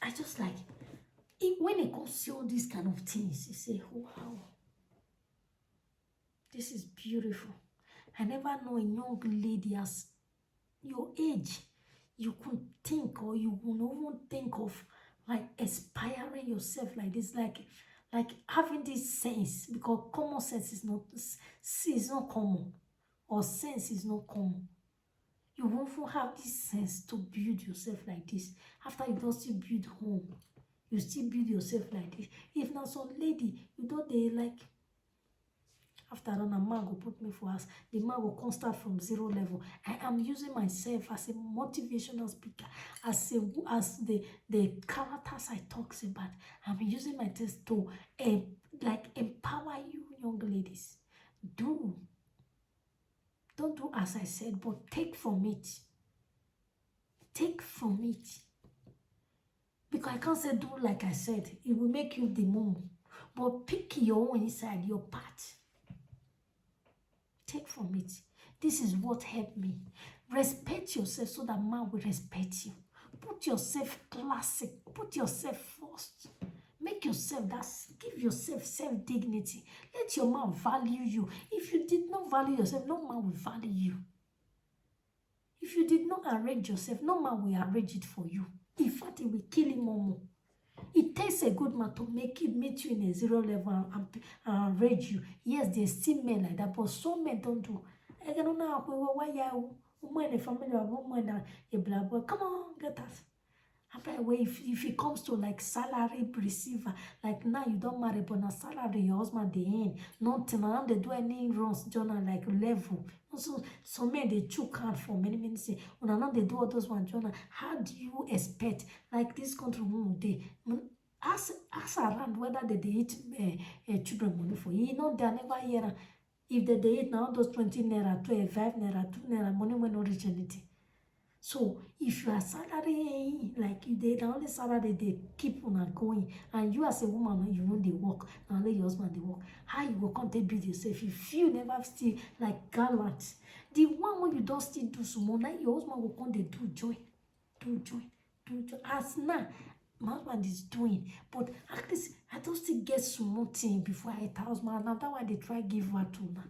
I just like it when it comes to all these kind of things, you say, wow, this is beautiful. I never know a young lady as your age, you could think or you would not even think of like inspiring yourself like this, like having this sense, because common sense is not common, or sense is not common. You won't have this sense to build yourself like this. After you don't still build home, you still build yourself like this. If not some lady, you don't they like, after that, a man go put me for us. The man will come start from 0 level. I am using myself as a motivational speaker, as the characters I talk about. I'm using my test to like empower you, young ladies. Don't do as I said, but take from it. Take from it. Because I can't say do like I said. It will make you the mom. But pick your own inside, your part. Take from it. This is what helped me. Respect yourself so that man will respect you. Put yourself classic. Put yourself first. Make yourself give yourself self-dignity. Let your man value you. If you did not value yourself, no man will value you. If you did not arrange yourself, no man will arrange it for you. In fact, it will kill him more. It takes a good man to meet you in a 0 level and arrange you. Yes, there's still men like that, but some men don't do. I don't know why you in the family or woman a black boy. Come on, get us. If it comes to like salary receiver, like now you don't marry, but now salary your husband they ain't nothing. Now they do any runs journal like level. Also, some men they choke hard for many say, when now they do all those one journal. How do you expect like this country they ask around whether they eat children money for you know they never hear if they eat now those 20 naira, 25 naira, 2 naira money when not reach anything. So if you are salary like you the only salary they keep on going, and you as a woman you want the work, now let your husband the work. How you go come take build yourself if you never still like gallant? The one when you don't still do small, now your husband will come they do joy. As now my husband is doing, but at least I don't still get small thing before I 1,000. Now that why they try give her to now.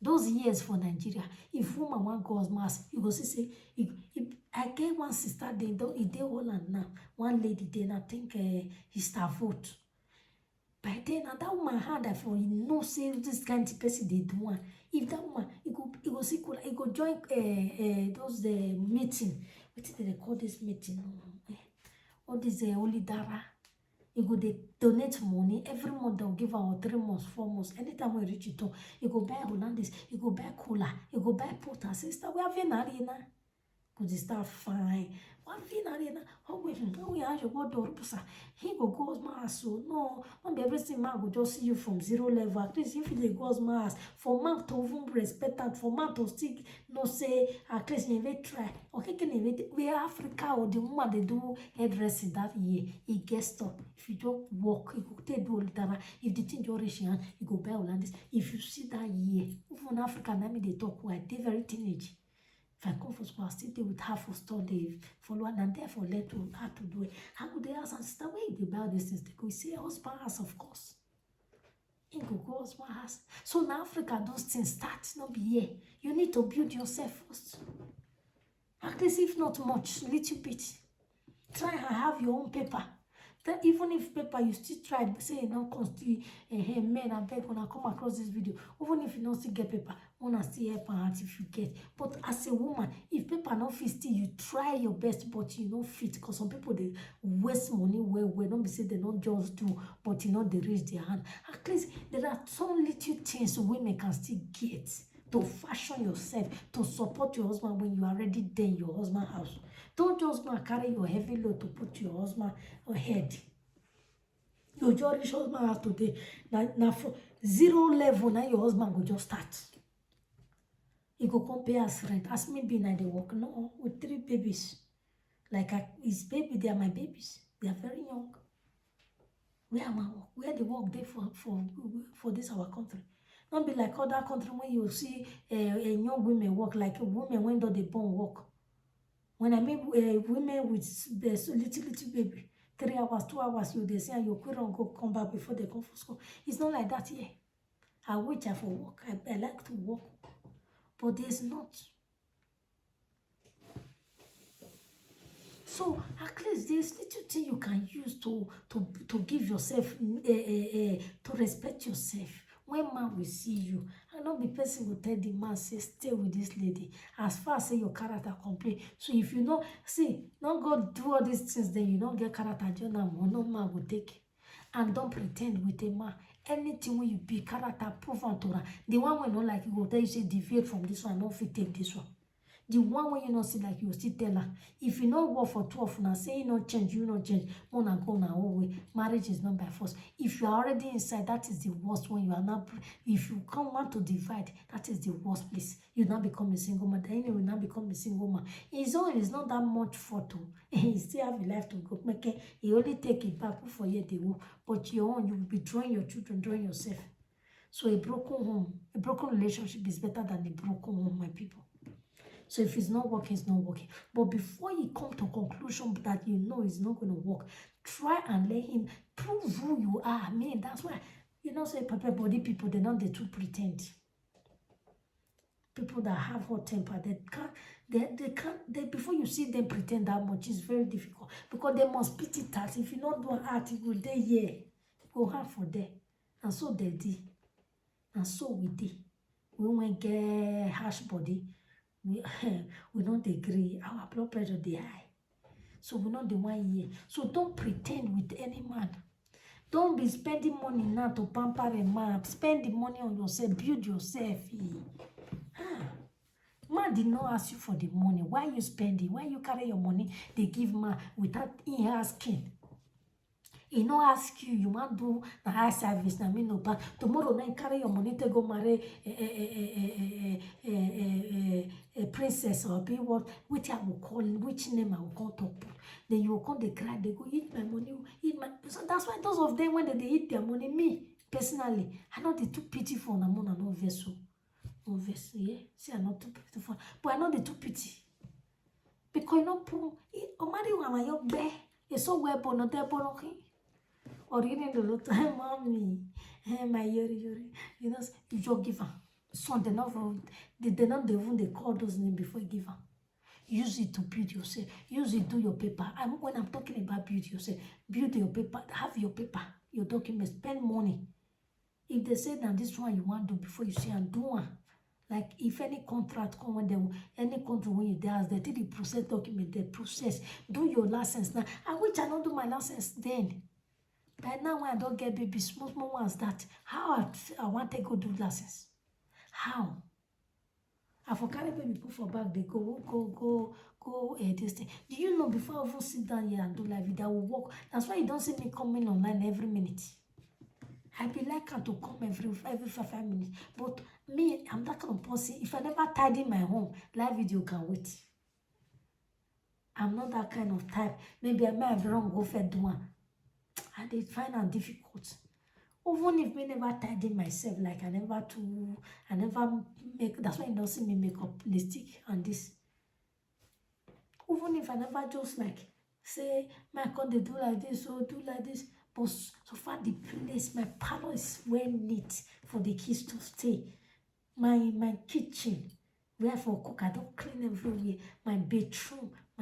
Those years for Nigeria, if woman want girls mass, you go see say, I get one sister, they Holland now, one lady, then I think it's her vote. By then, that woman had that for you know say this kind of person they do one. If that woman, it go see cool, it go join those meeting. What did they call this meeting? All this Holy Dara. You go they donate money every month. They'll give our 3 months, 4 months. Anytime we reach it, you go buy Hollandis, you go buy cooler, you go buy pot. Sister, we have an arena. Could they start fine? One thing arena. Oh wait, we have your word or he go goes mass. So no, not be everything man will just see you from 0 level. At least if they goes mass, for man to even respect that, for man to stick, no say at least you may try. Okay, can you we Africa or the woman they do hairdressing that year, it gets stop. If you don't walk, you go take do that. If the thing duration, you go buy Hollandis. If you see that year, even Africa, I mean they talk why they very teenage. If I come for school, I still deal with half of study, follow and therefore let to how to do it. How would they ask and sister, where you buy these things? They go say husband house, of course. You go husband house. So in Africa, those things start not be here. You need to build yourself first. At least if not much, little bit. Try and have your own paper. That even if paper you still try, say you know, constantly, hey men, I beg when I come across this video, even if you don't still get paper, wanna still help out if you get. But as a woman, if paper not fit still, you try your best, but you don't fit. Because some people they waste money where don't be say they don't just do, but you know they raise their hand. At least there are some little things women can still get to fashion yourself, to support your husband when you are already there in your husband's house. Don't just go and carry your heavy load to put your husband head. Your just reach husband house today. Now from 0 level, now your husband will just start. He go compare as rent. As me being at the work, no, with 3 babies. Like his baby, they are my babies. They are very young. Where am I work? Where they work there for this our country? Don't be like other country when you see young women work, like women when they born work. When I meet women with the little baby, 3 hours, 2 hours, you they say your children go come back before they come for school. It's not like that here. I wait for work. I like to work, but there's not. So at least there's little thing you can use to give yourself to respect yourself. When man will see you, and not be person will tell the man, say, stay with this lady. As far as say your character complete. So if you know, see, not go do all these things, then you don't get character, no man will take it. And don't pretend with a man. Anything when you be character, proof and Torah. The one when not like you go tell you say deviate from this one, not fit take this one. The one when you not see like you still tell her. If you not work for 12 now, say you not change, you not change. Wanna go now way. Marriage is not by force. If you are already inside, that is the worst when you are not. If you come want to divide, that is the worst place. You now become a single man. Then you will now become a single man. His own is not that much photo. He still have a life to go. Make it. He only take it back for you they will. But your own, you will be drawing your children, drawing yourself. So a broken home, a broken relationship is better than a broken home, my people. So if it's not working, it's not working. But before you come to a conclusion that you know it's not going to work, try and let him prove who you are. I mean, that's why, you know, say pepper body people, they're not the two pretend. People that have hot temper, they can't, before you see them pretend that much, it's very difficult. Because they must pity that. If you not do an art, it will day here. Go hard for them. And so they did. And so we did. We won't get harsh body. We don't agree. Our blood pressure they high. So we're not the one here. So don't pretend with any man. Don't be spending money now to pamper a man. Spend the money on yourself. Build yourself. Man did not ask you for the money. Why you spend it? Why you carry your money? They give man without him asking. He no ask you, you want do the high service, na me no but tomorrow night carry your money to go marry a princess or be what, which I will call, which name I will call top. Then you will come, they cry, they go eat my money, eat my. So that's why those of them when they eat their money, me personally, I know they too pitiful na mona no vessel, no vessel, yeah. See, I'm not too pitiful, but I know they too pity because you know, o marry one your bear, it's so well born, not there born okay. Or you need a lot of mommy, my yori, you know, you just give her. Some they not even they call those names before you give them. Use it to build yourself. Use it to do your paper. When I'm talking about build yourself, build your paper. Have your paper, your documents. Spend money. If they say that this one you want to do before you say and do one. Like if any contract come when any contract when you ask they take the process document, they process. Do your license now. I wish I don't do my license then. By now when I don't get baby small ones that how I want to go do license. How? I for carry baby put for back, they go this thing. Do you know before I even sit down here and do live video, I will work. That's why you don't see me coming online every minute. I be like her to come every 5 minutes. But me, I'm that kind of person. If I never tidy my home, live video can wait. I'm not that kind of type. Maybe I might have wrong go for do one. And they find it difficult. Even if me never tidy myself, like I never make, that's why you don't see me make up lipstick and this. Even if I never just like say, my God, they do like this or do like this. But so far the place, my parlor is well neat for the kids to stay. My kitchen, where for cook, I don't clean everywhere. My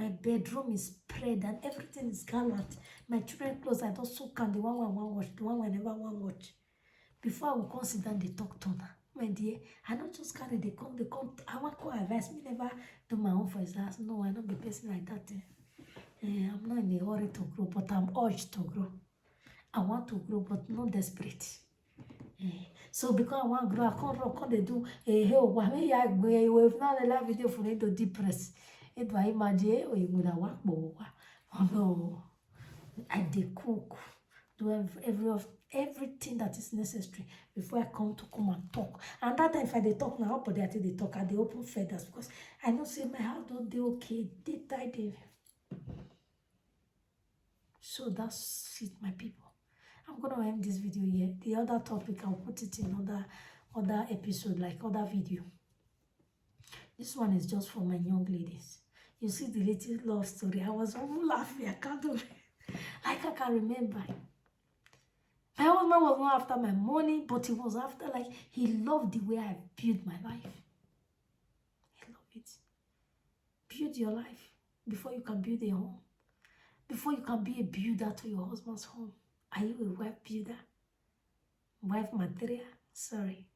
bedroom is spread and everything is gallant. My children clothes, I don't soak and the one I want watch, the one I never want watch. Before I will consider the talk to her. My dear, I don't just carry they come, I want to advise me never do my own for his house. No, I don't be person like that. I'm not in a hurry to grow, but I'm urged to grow. I want to grow, but not desperate. So because I want to grow, I can't rock on the do hey, why may I go if not a live video for me to depress. It was imagine or you would have worked more. Oh no, I did cook, do everything that is necessary before I come and talk. And that time if I dey talk now, but they talk at the open feathers because I know say my house don't do okay, they tidy. So that's it, my people. I'm gonna end this video here. The other topic I'll put it in other episode, like other video. This one is just for my young ladies. You see the latest love story. I was almost laughing. I can't do it. Like I can remember. My husband was not after my money, but he was after like he loved the way I built my life. He loved it. Build your life before you can build a home. Before you can be a builder to your husband's home. Are you a wife builder? Wife material? Sorry.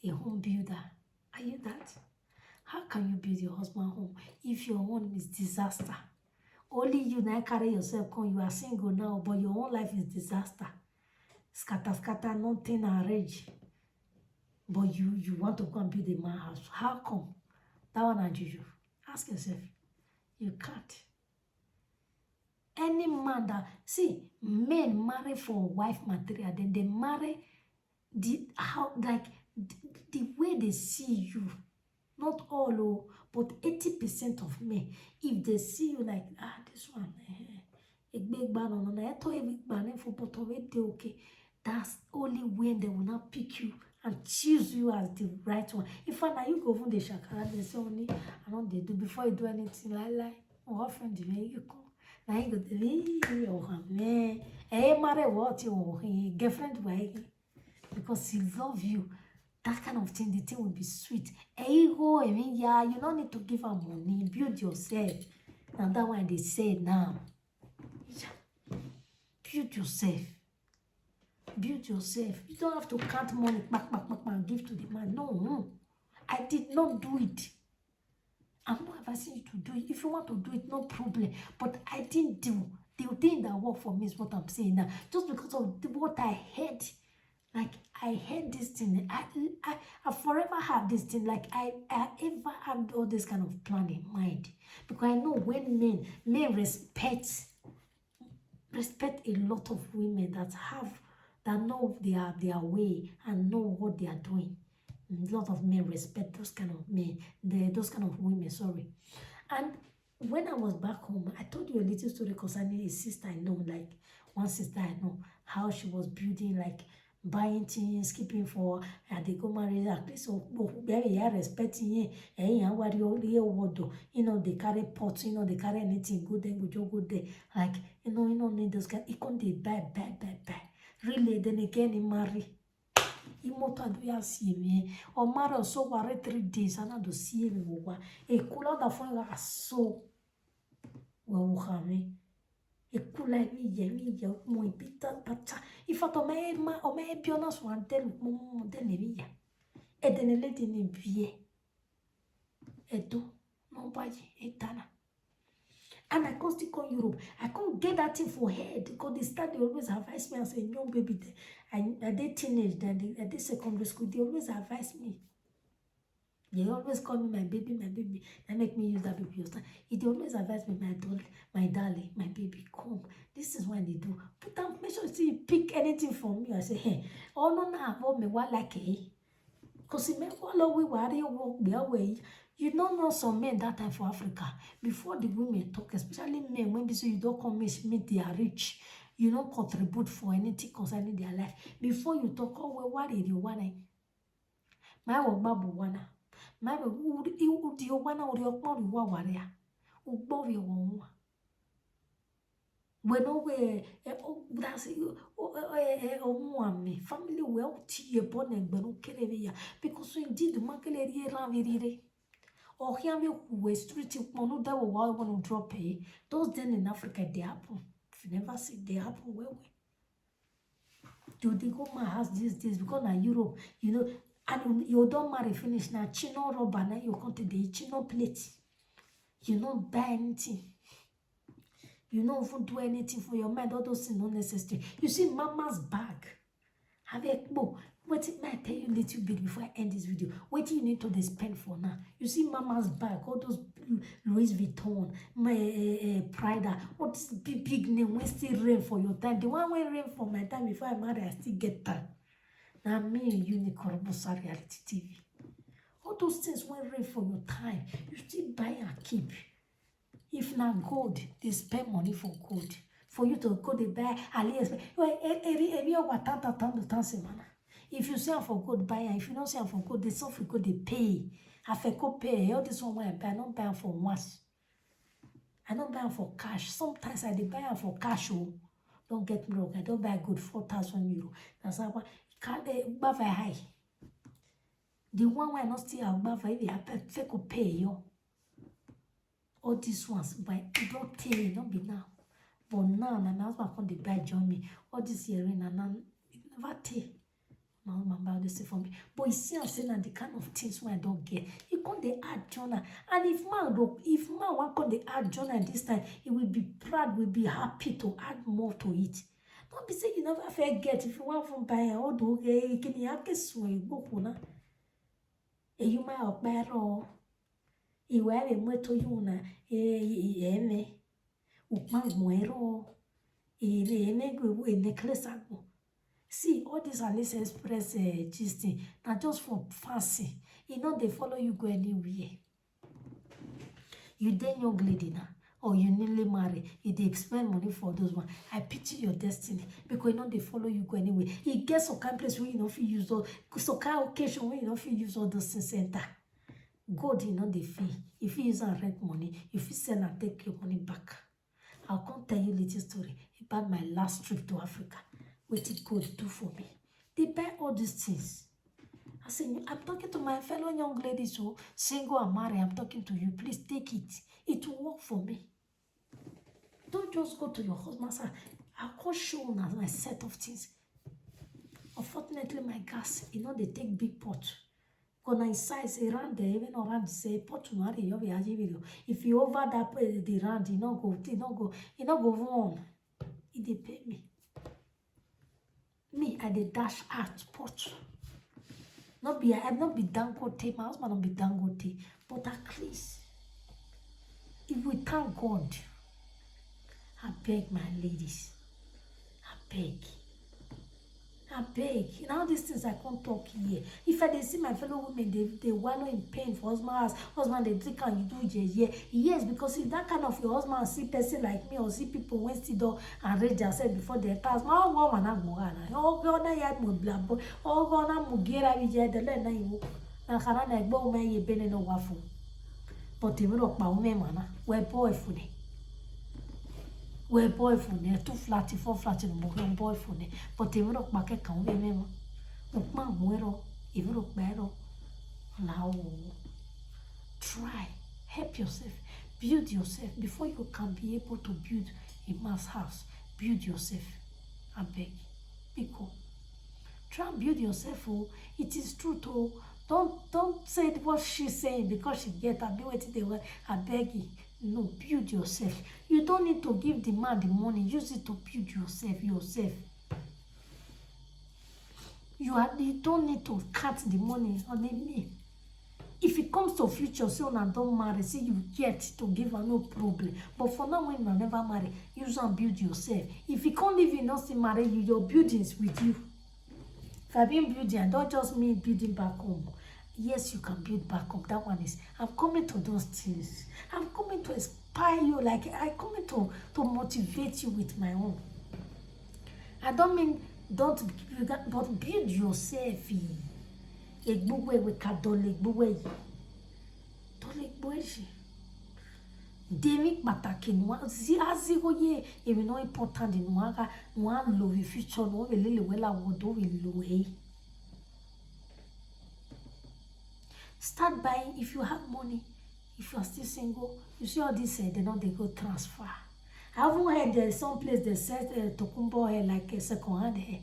A home builder. Are you that? How can you build your husband's home if your home is disaster? Only you now carry yourself come. You are single now, but your own life is disaster. Scatter, nothing arrange. But you want to go and build a man house. How come? That one and you. Ask yourself. You can't. Any man that, see, men marry for wife material, then they marry the way they see you. Not all, but 80% of men, if they see you like, this one, okay, that's only when they will not pick you and choose you as the right one. If I you go from the shakara, they say only, I don't they do before you do anything like, or friend, you come. Now you go to me, marry what you girlfriend, because he love you. That kind of thing, the thing will be sweet. You don't need to give her money. Build yourself. Now that one they say now. Build yourself. Build yourself. You don't have to count money, and give to the man. No. I did not do it. I'm not advising you to do it. If you want to do it, no problem. But I didn't do. The thing that worked for me is what I'm saying now. Just because of what I heard. Like, I hate this thing. I forever have this thing. Like, I ever have all this kind of plan in mind. Because I know when men respect a lot of women that know their way and know what they are doing. A lot of men respect those kind of men, those kind of women, sorry. And when I was back home, I told you a little story concerning a sister I know, like one sister I know, how she was building, like, buying things, keeping for they go marry at least so yeah, respecting they carry pots, they carry anything good, then go good there. Like, need those guys, he can't they buy. Really, then again he marry. Imoto do ya see me. O mara so ware 3 days ana do see me wo. E kula da fo ga so. Wo khame. E kula mi ye mo ipita pata. Ifato me ma o me biona so antel mo de ne mi ya. E de ne le de ne bie. E do no baji e tana. And I can't still call Europe. I can't get that thing for head because they always advise me as a young baby. I did teenage, then I did secondary school. They always advise me. They always call me my baby, my baby. They make me use that baby. They always advise me, my darling, my baby, come. This is what they do. Put down, make sure you pick anything from me. I say, hey, oh no, me what like because me what we worry walk their way. You don't know some men that time for Africa. Before the women talk, especially men, when they say you don't come meet they are rich, you don't contribute for anything concerning their life. Before you talk, oh, well, what did you want? My babu wana. My would you wanna or your body warrior? Ubovi won't. When over that's me family well tea upon and beno kerevia because indeed the market area. Or here we street one that will want to drop a those then in Africa they happen. If you never see they happen well. Do they go my house these days because now Europe, you know, and you don't marry finish now chino rubber now you come to the chino plate. You don't buy anything. You don't even do anything for your mind. All those things not necessary. You see mama's bag. Have a bo. What it might tell you a little bit before I end this video. What do you need to spend for now? You see mama's bag, all those Louis Vuitton, my Prada, all this big name when still rain for your time. The one when rain for my time before I marry, I still get that. Now me unicorn reality TV. All those things when rain for your time, you still buy and keep. If not gold, they spend money for gold. For you to go to buy AliExpress. If you say for gold, buy. If you don't say for gold, they suffer go they pay. I go pay. All this one when I buy, I don't buy for once. I don't buy for cash. Sometimes I buy for cash. Oh, don't get me wrong. I don't buy good 4,000 euro. That's how I can't buy very high. The one when I not still buy very high, I go pay yo. All these ones, but it don't tell you, not be now. But now, my husband come to buy join me. All this earring and never tell. My husband buy this for me. But you see, I'm saying the kind of things when I don't get. He come they add Jonah. And if man want come they add Jonah this time, he will be proud, will be happy to add more to it. Don't be saying you never forget. If you want from buying all the okay, can you have this way? Go na. You might have better. Iwe mweto yuna eme ukmangwero ene necklace agbo. See all these AliExpress gisting na just for fancy. You know they follow you go anywhere. You then young lady now or you newly married, you dey spend money for those one. I pity your destiny because you know they follow you go anywhere. You get some kind of place where you know if you use all some kind of occasion where you know if you use all those things center. God, you know the fee. If you use and rent money, if you sell and take your money back. I'll come tell you a little story about my last trip to Africa. What did God do for me? They buy all these things. I say, I'm talking to my fellow young ladies who single and married. I'm talking to you. Please take it. It will work for me. Don't just go to your husband. I'll call show on my set of things. Unfortunately, my gas, you know, they take big pot. Gonna size around there, even around say pot to marry your video. If you over that the round, you not go on. It dey pay me. Me, I dey dash out pot. I not be Dangote, my husband not be Dangote, but at least if we thank God, I beg my ladies, I beg. You know these things I can't talk here. If I see my fellow women, they wallow in pain for husband they think and you do it. Yes, because if that kind of your husband see person like me or see people when still door and raise themselves before they pass, my woman na mogana. Oh God, na ya mo blabo. Oh God, na mugera vije de le na you. Na kana na egbo me ye bene no wafu. But you rock my woman mana. We boyfriend. Well, boyfriend, 2 flat, 4 flat in boyfriend, but they rock back a can be member. Ukman Try, help yourself, build yourself before you can be able to build a man's house. Build yourself. I beg. Because try and build yourself. Oh, it is true too. Don't say what she's saying because she get I be waiting the way. I beg you. No, build yourself. You don't need to give the man the money. Use it to build yourself. You don't need to cut the money on me. If it comes to future, say una don't marry, say you get to give her no problem. But for now, when you never marry, use and build yourself. If you can't live, you not still marry you, your buildings with you. If I've been building, I don't just mean building back home. Yes, you can build back home. That one is, I'm coming to those things. I'm coming to inspire you. Like, I'm coming to motivate you with my own. I don't mean don't, but build yourself. Egbugwe we ka dole gbugwe yi. Dole gbugwe yi. Demi pataki nwa azigo ye emi no important nwa ka nwa lo we future no we lele we la wodo we lo e. Start buying if you have money. If you are still single, you see all this they know they go transfer. I haven't heard there's some place they said tokumbo hair like a second hand hair.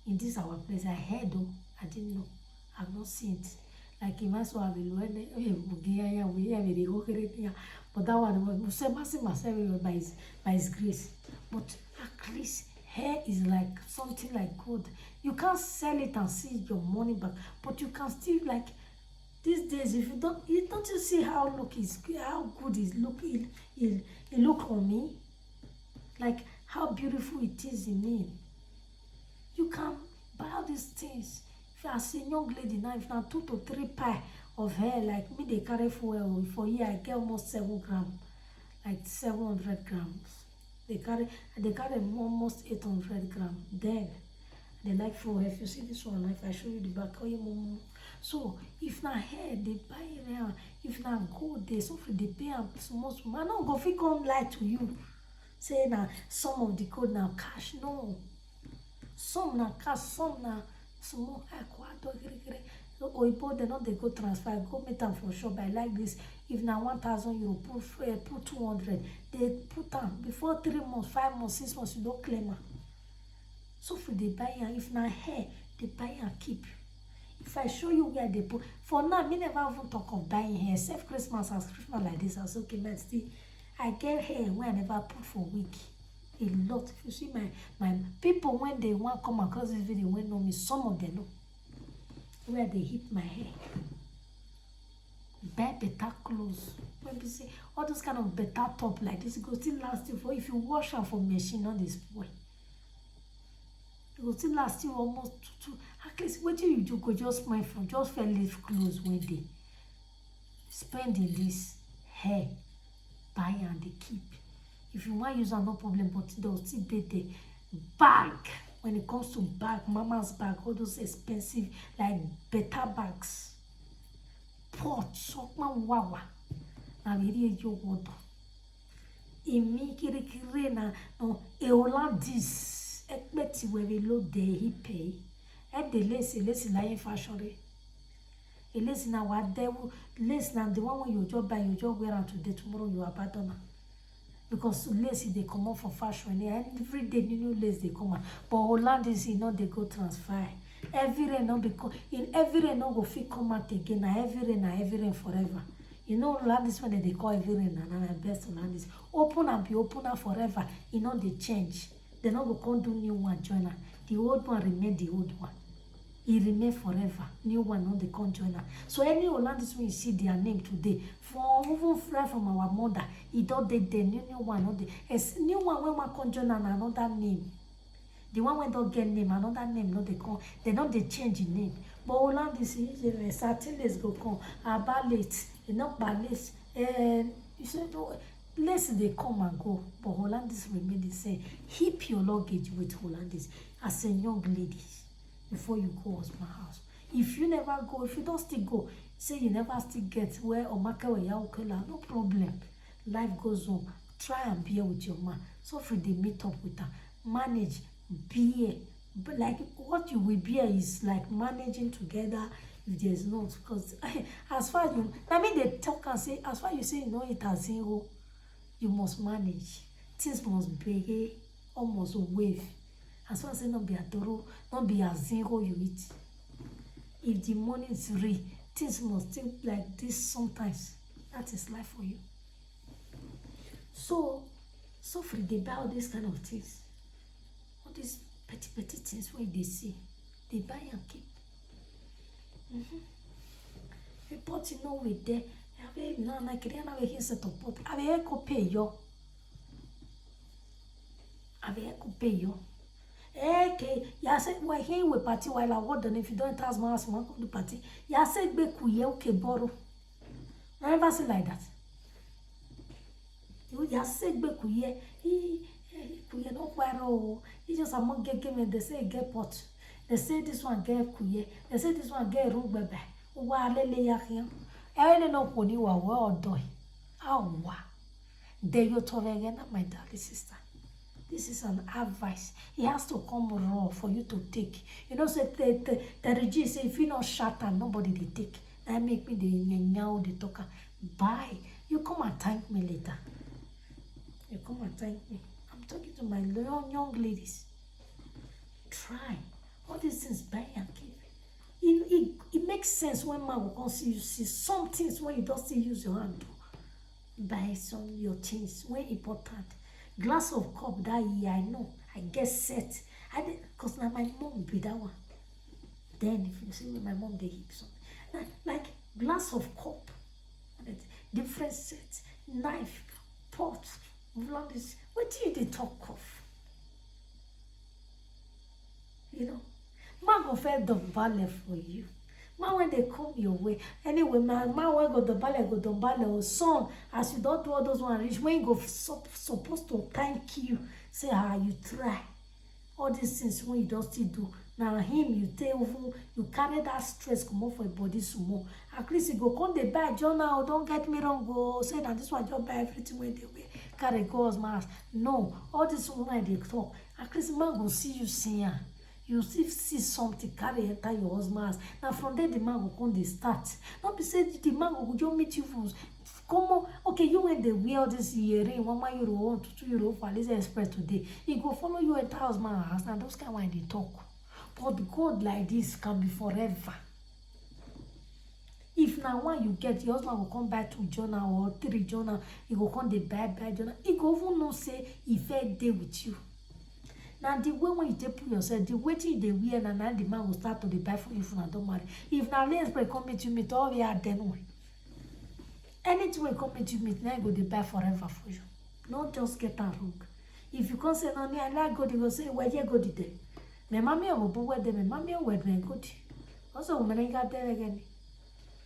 In this our place I heard though, I didn't know. I've not seen it. Like in my soul, I will learn but that one was myself by his grace. But at least hair is like something like good. You can't sell it and see your money back, but you can still like these days. If you don't you see how good is look it look on me, like how beautiful it is in me. You can buy all these things. As a young lady now, if now 2 to 3 pie of hair like me, they carry for year I get almost 7 grams, like 700 grams. They carry almost 800 grams. Then they like for if you see this one, if I show you the back, so if now hair they buy it now, if now gold they so they pay up small. I don't go fit come lie to you. Say now some of the code now cash no, some now cash, some now. Small Oibo, they not they go transfer, go meet them for shop. I like this. If now 1,000 euro, put 200. They put them before 3 months, 5 months, 6 months, you don't claim her. So for they buy her, if now hair, they buy and keep. If I show you where they put, for now, me never even talk of buying hair. Except Christmas like this, I was okay, but still, I get hair where I never put for a week. A lot. If you see my people when they want come across this video, when know me, some of them know where they hit my hair. Buy better clothes. When we say all those kind of better top like this, it will still last you for if you wash them for machine on this boy. It will still last you almost two. At least what you do go just my phone, just for leave clothes when they spend in this hair, buy and they keep. If you want to use them, no problem, but they'll still be the bag. When it comes to bag, mama's bag, all those expensive, like better bags. Pot, sokman wawa. Na viri yo wodo. Imi kiri na no eolandis. Ekbeti wewe lo de hipe. E de lace la in fashion re. E lace na wadewu. Lace na the one when you just buy, you just wear am today, tomorrow you abandon am. Because lace they come out for fashion and every day new lace they come out. But Holland is they go transfer. Every rain no because in every rain no go fit come out again. Na every rain forever. You know Holland is when they call every rain and best Holland is open and be open forever. They change. They not go come do new one joiner. The old one remain the old one. It remain forever. New one on the conjoiner. So any Hollandis when you see their name today, from even from our mother, it don't the new one on the as new one when one conjoiner and another name. The one when don't get name, another name, not they not they change the name. But Hollandis is certain let's go come about late, not ballet. You said less they come and go, but Hollandis remain the same. Keep your luggage with Hollandis as a young lady. Before you go husband house. If you never go, if you don't still go, say you never still get where or market where you are, no problem. Life goes on. Try and bear with your man. So if they meet up with her, manage, bear. But like what you will bear is like managing together. if there's not, because as far as you, I mean, they talk and say, as far as you say you know it as zero, you must manage. Things must be almost wave. As far as it not be a doro, not be a zero you eat. If the money is real, things must think like this sometimes. That is life for you. So free they buy all these kind of things. All these petty things where they see. They buy and keep. Report you know with there. I have no like it na we set up pot. I have ko pay yo. I have ko pay yo. Okay, ya say we here we party while I work done if you don't ask my come to party. Ya say be kuye okay borrow. I never say like that. You just say be kuye. Kuye no kwaro. He just among get me they say get pot. They say this one get kuye. They say this one get room bebe. Wa lele ya kian. I no poni wa wa odoy. Awa. There you to again, my darling sister. This is an advice. It has to come raw for you to take. You know, say the regime say if you not shut and nobody they take. That make me the nyao the talker. Bye. You come and thank me later. You come and thank me. I'm talking to my young ladies. Try. All these things buy and keep. It makes sense when man will come see you see some things when you don't still use your hand to buy some your things when important. Glass of cup that year I know I get set. I did because now my mom be that one. Then if you see me, my mom they hit some like glass of cup, different sets, knife, pot, all this. What do you talk of? You know. Man go fair the ballet for you. Man when they come your way. Anyway, man when go the ballet or son. As you don't do all those one rich, when you go supposed to thank you. Say you try. All these things when you don't still do. Now him you take over, you carry that stress come off for your body some more. At least you go come the buy journal, don't get me wrong, go say that this one just buy everything when they wear. Carry goes mask. No, all this one they talk. At least man go see you sing. You see something carry enter your husband's house. Now from there the man will come they start. Not be say the man will just meet you for come on. Okay, you went the wear all this earring, €1 €1 to €2 for Aliza Express today. He go follow you enter husband's house. Now those kind when they talk. But God like this can be forever. If now one you get your husband will come back 2 journal or 3 journal, he will come the buy journal. He go even not say he fair day with you. Now the way when you take put yourself, the waiting they wear and now the man will start to buy for you if you don't marry. If now let's pray come to meet all we are then way. Anything will come to meet now go they buy forever for you. Not just get a wrong. If you can't say no, I like God, you go say where you go today. My mommy will be where them, my mommy will be good. Also, when I got there again.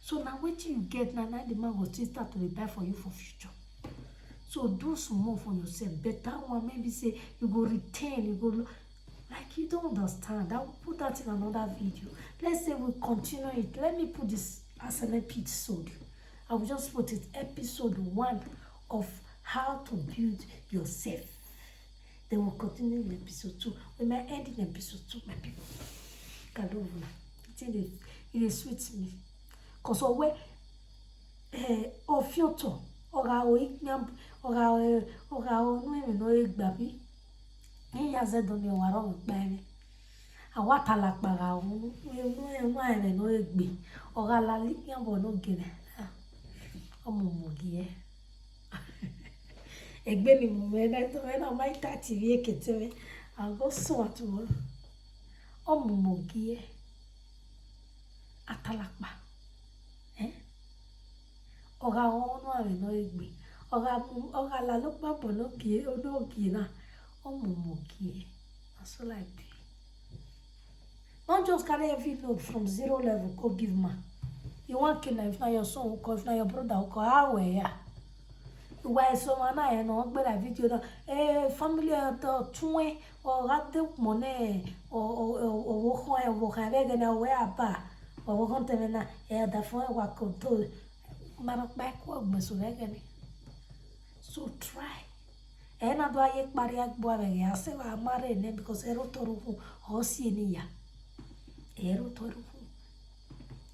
So now what you get now the man will still start to buy for you for future. So do some more for yourself. Better one, maybe say you go retain, you go like you don't understand. I will put that in another video. Let's say we continue it. Let me put this as an episode. I will just put it episode 1 of how to build yourself. Then we'll continue in episode 2. We might end in episode 2, my people. It sweets me. Because we of your tone. Ora no egbabi ni ya ze do mi wa ro gba mi awa talapara ohun enu ere no egbe ora la li yan bo no gele omo mogi e egbe mi mo me na to na mai ta tv ekete me ago so atu omo mogi e atalapa Oga ono ave no egbe. Oga la lo papo no kie na. Omomokie. That's all I do. Don't just carry every load from 0 level, go give man. You want kill if now your son will if now your brother will how ya. Why so man no but I video family to twin or rat the money or walk away na we apa. Or walk on te na da phone wa control. So try. Ena do ayek mariak boave ya se wa mare ne because ero toru ho si ni ya. Ero toru.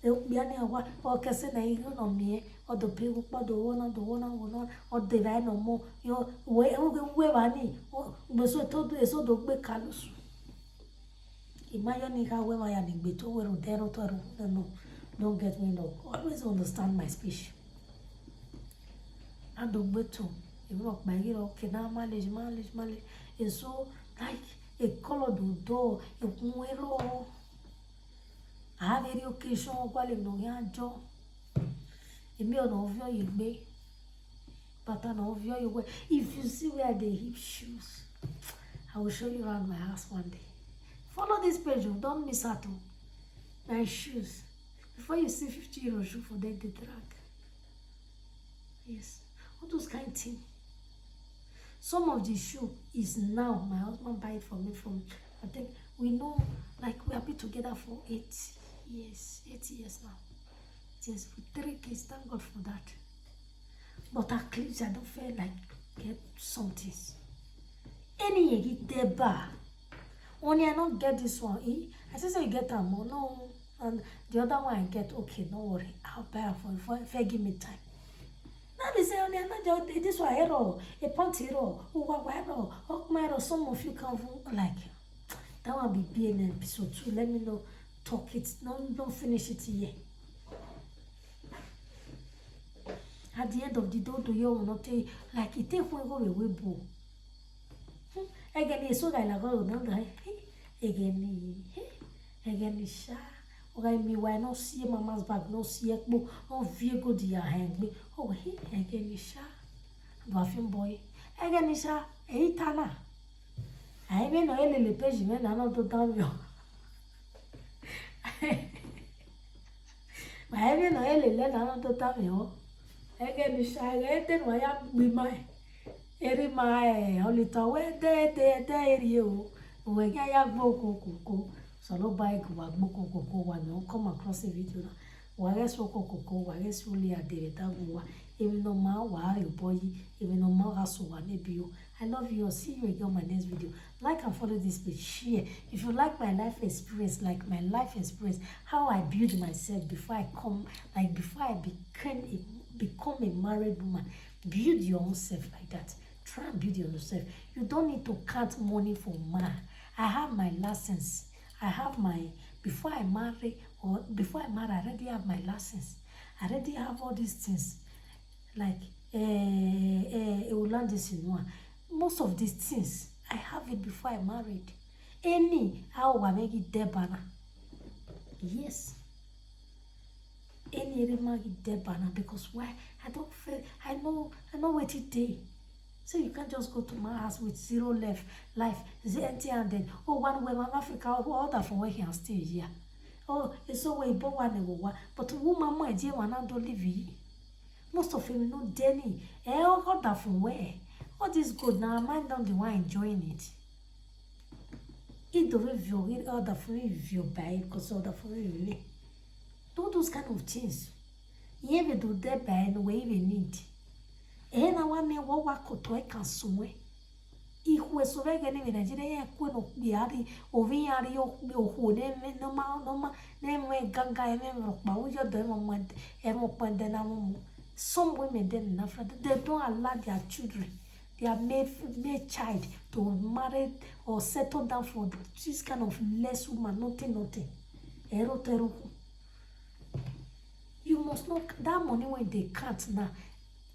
biani awa o kese na iro no mie o do pe ukpa do wona o de vai no mo yo we bani o beso todo eso do gbe kalusu imayo ni ka we ma ya ni gbe to we ro dero to ro no don't get me wrong, always understand my speech and do gbe to even up my hero okay na manage is so like a color do a muero. I have any occasion while in Noyanjo. A meal of your way, but an of your way. If you see where they hip shoes, I will show you around my house one day. Follow this page, don't miss out. My shoes. Before you see 50 euro shoe for them, they drag. Yes, all those kind of things. Some of the shoe is now my husband buy it for me from. I think we know, like we have been together for 8 years now. Yes, with 3 kids, thank God for that. But at least I don't feel like get something. Any you get there bar. Only I don't get this one. I say you get a more no, and the other one I get okay. No worry, I'll buy for if I give me time. Now they say only another this one hero, a point hero, hero, some of you can like that one be an episode 2. Let me know. Talk it. No, don't finish it here. At the end of the day, do you not take like it take one go away boo. Again, so I like go no guy. Again, sha. Okay, me why not see mama's bag, no see ekbo, no vie go dia hang me. Oh, he again sha. Buffing boy. Again sha. Tana. I even know le page men na no to down yo. I even know le na no to down yo. Again sha get no ya be my. Eri my only to we de you. We ya go. So no bike wa gboko wa no come across a video na wa res woko koko wa res uli adere tagu even no ma wa your boy even no ma aso wa nebi you. I love you. I'll see you again on my next video. Like and follow this page, share if you like my life experience, how I build myself before I become a married woman. Build your own self like that. Try and build yourself. You don't need to count money for man. I have my license. I have my, before I marry, I already have my license. I already have all these things. Like, most of these things, I have it before I married. How I make it debana. Yes. Any make it debana because why? I don't feel, I know what it is. So you can't just go to my house with zero life, empty handed. Oh, one way, Africa, all that from where he can stay here. Oh, it's so way, but one, but woman, my dear, one don't live here. Most of them know Denny. All got that from where? All this good now, mind down the one enjoying it. It the review, it all the free review by because all the free review. Do those kind of things. You ever do that by the way you need. Na wa me wo wa koto e kan sunwe ihwe so vege ni Nigeria ku no biari ovi ari o ho ne no ma ne me ganga e me rokpa wo jo do mo pande na mo. Some women then in Africa they don't allow their children, their male child to marry or settle down for this kind of less woman, nothing. You must not that money when they can't now.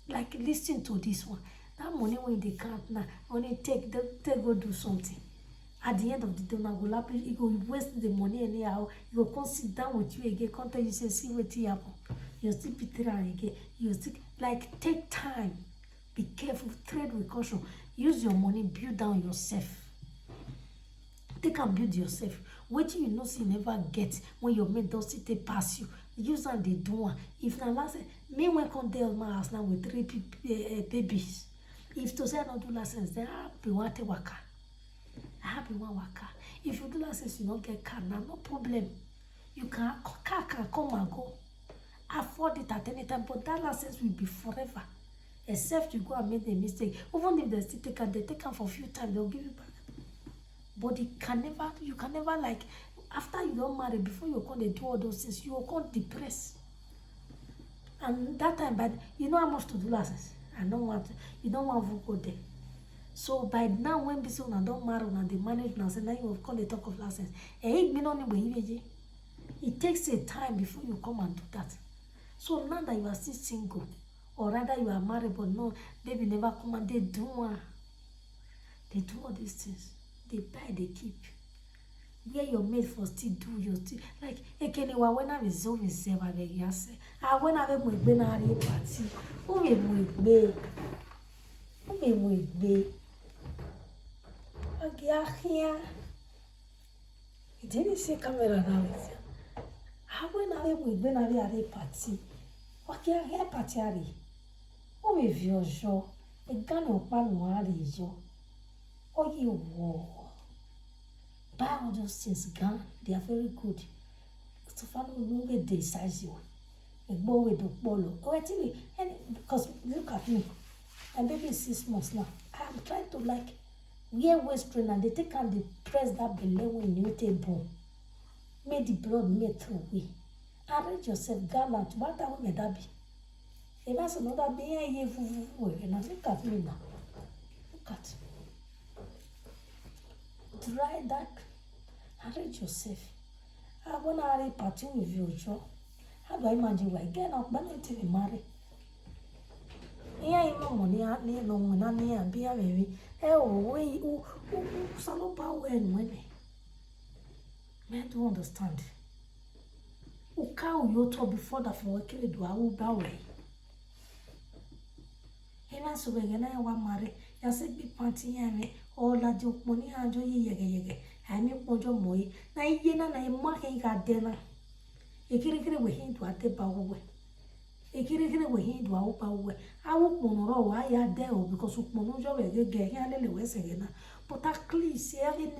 Like listen to this one. That money when they can't now, only take go do something. At the end of the day, now go laugh. You go waste the money anyhow. You go come sit down with you again. Come tell you say see what happen. You still be trying again. You still like take time. Be careful. Trade with caution. Use your money. Build down yourself. Take and build yourself. What you know, see never get when your mate does it pass you. Use and they do one. If na last me when come there my house now with 3 babies. If to say I don't do license, then I be one te waka. I have one waka. If you do license, you don't get car now, no problem. You can car can come and go. Afford it at any time, but that license will be forever. Except you go and make a mistake. Even if they still take and they take them for a few times, they'll give you back. But you can never like after you don't marry, before you come, they do all those things, you will come depressed. And that time, but you know how much to do license. I don't want to, you don't want to go there. So by now, when people don't marry, and they manage now, so now you will call the talk of license. It takes a time before you come and do that. So now that you are still single, or rather you are married, but no, baby never come and they do all these things. They buy, they keep. Where your mate for still do your still like ekenewa when I resolve himself I beg you say when I be mo na re party o me mo igbe agi ahia it didn't say camera now when I be mo igbe na re party agi ahia party ari o me vi ojo e gan opa no ari jo o yi wo. Buy all those things, gone. They are very good. So far, no way they size you. A boy with the polo. Oh, actually, because look at me. My baby is 6 months now. I'm trying to like wear waist train and they take and they press that belly when you table. Make the blood make through way. Arrange yourself, gallant. What that woman that be? If that's another be and look at me now. Look at. Dry that. Arrange yourself. I want to have a party with you, Joe. How do I imagine why get up but until we marry? Yeah, no money, I need no money and be a baby. Way, Salopa when. Men don't understand. Who cow you told before that for working with Dua bow way? Even so, we're gonna marry. You said be party and all that joke money and joy yege. I make mojo moy. Na yena na marking gardena. A kirikiri we hint to a tepa. A kirikiri we hint to a upa. I won't monoro why you are there because of monojo will get a little west again. But at least having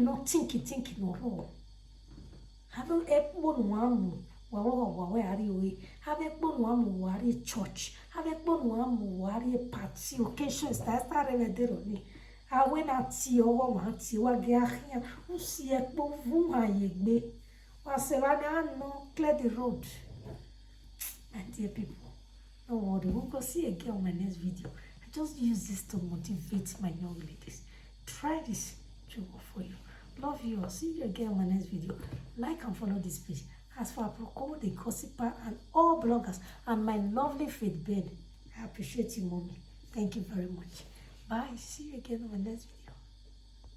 not thinking no wrong. Having a one. Where are you? Have a bon one church. Have a bon one party occasions that started there only. I went at see over one see what they are here. Who see a boom I ye was no clear the road. And dear people, no worry, we'll go see again on my next video. I just use this to motivate my young ladies. Try this to work for you. Love you. I'll see you again on my next video. Like and follow this page. As for Aproko, the gossiper, and all bloggers, and my lovely Faith Ben, I appreciate you, mommy. Thank you very much. Bye. See you again on my next video.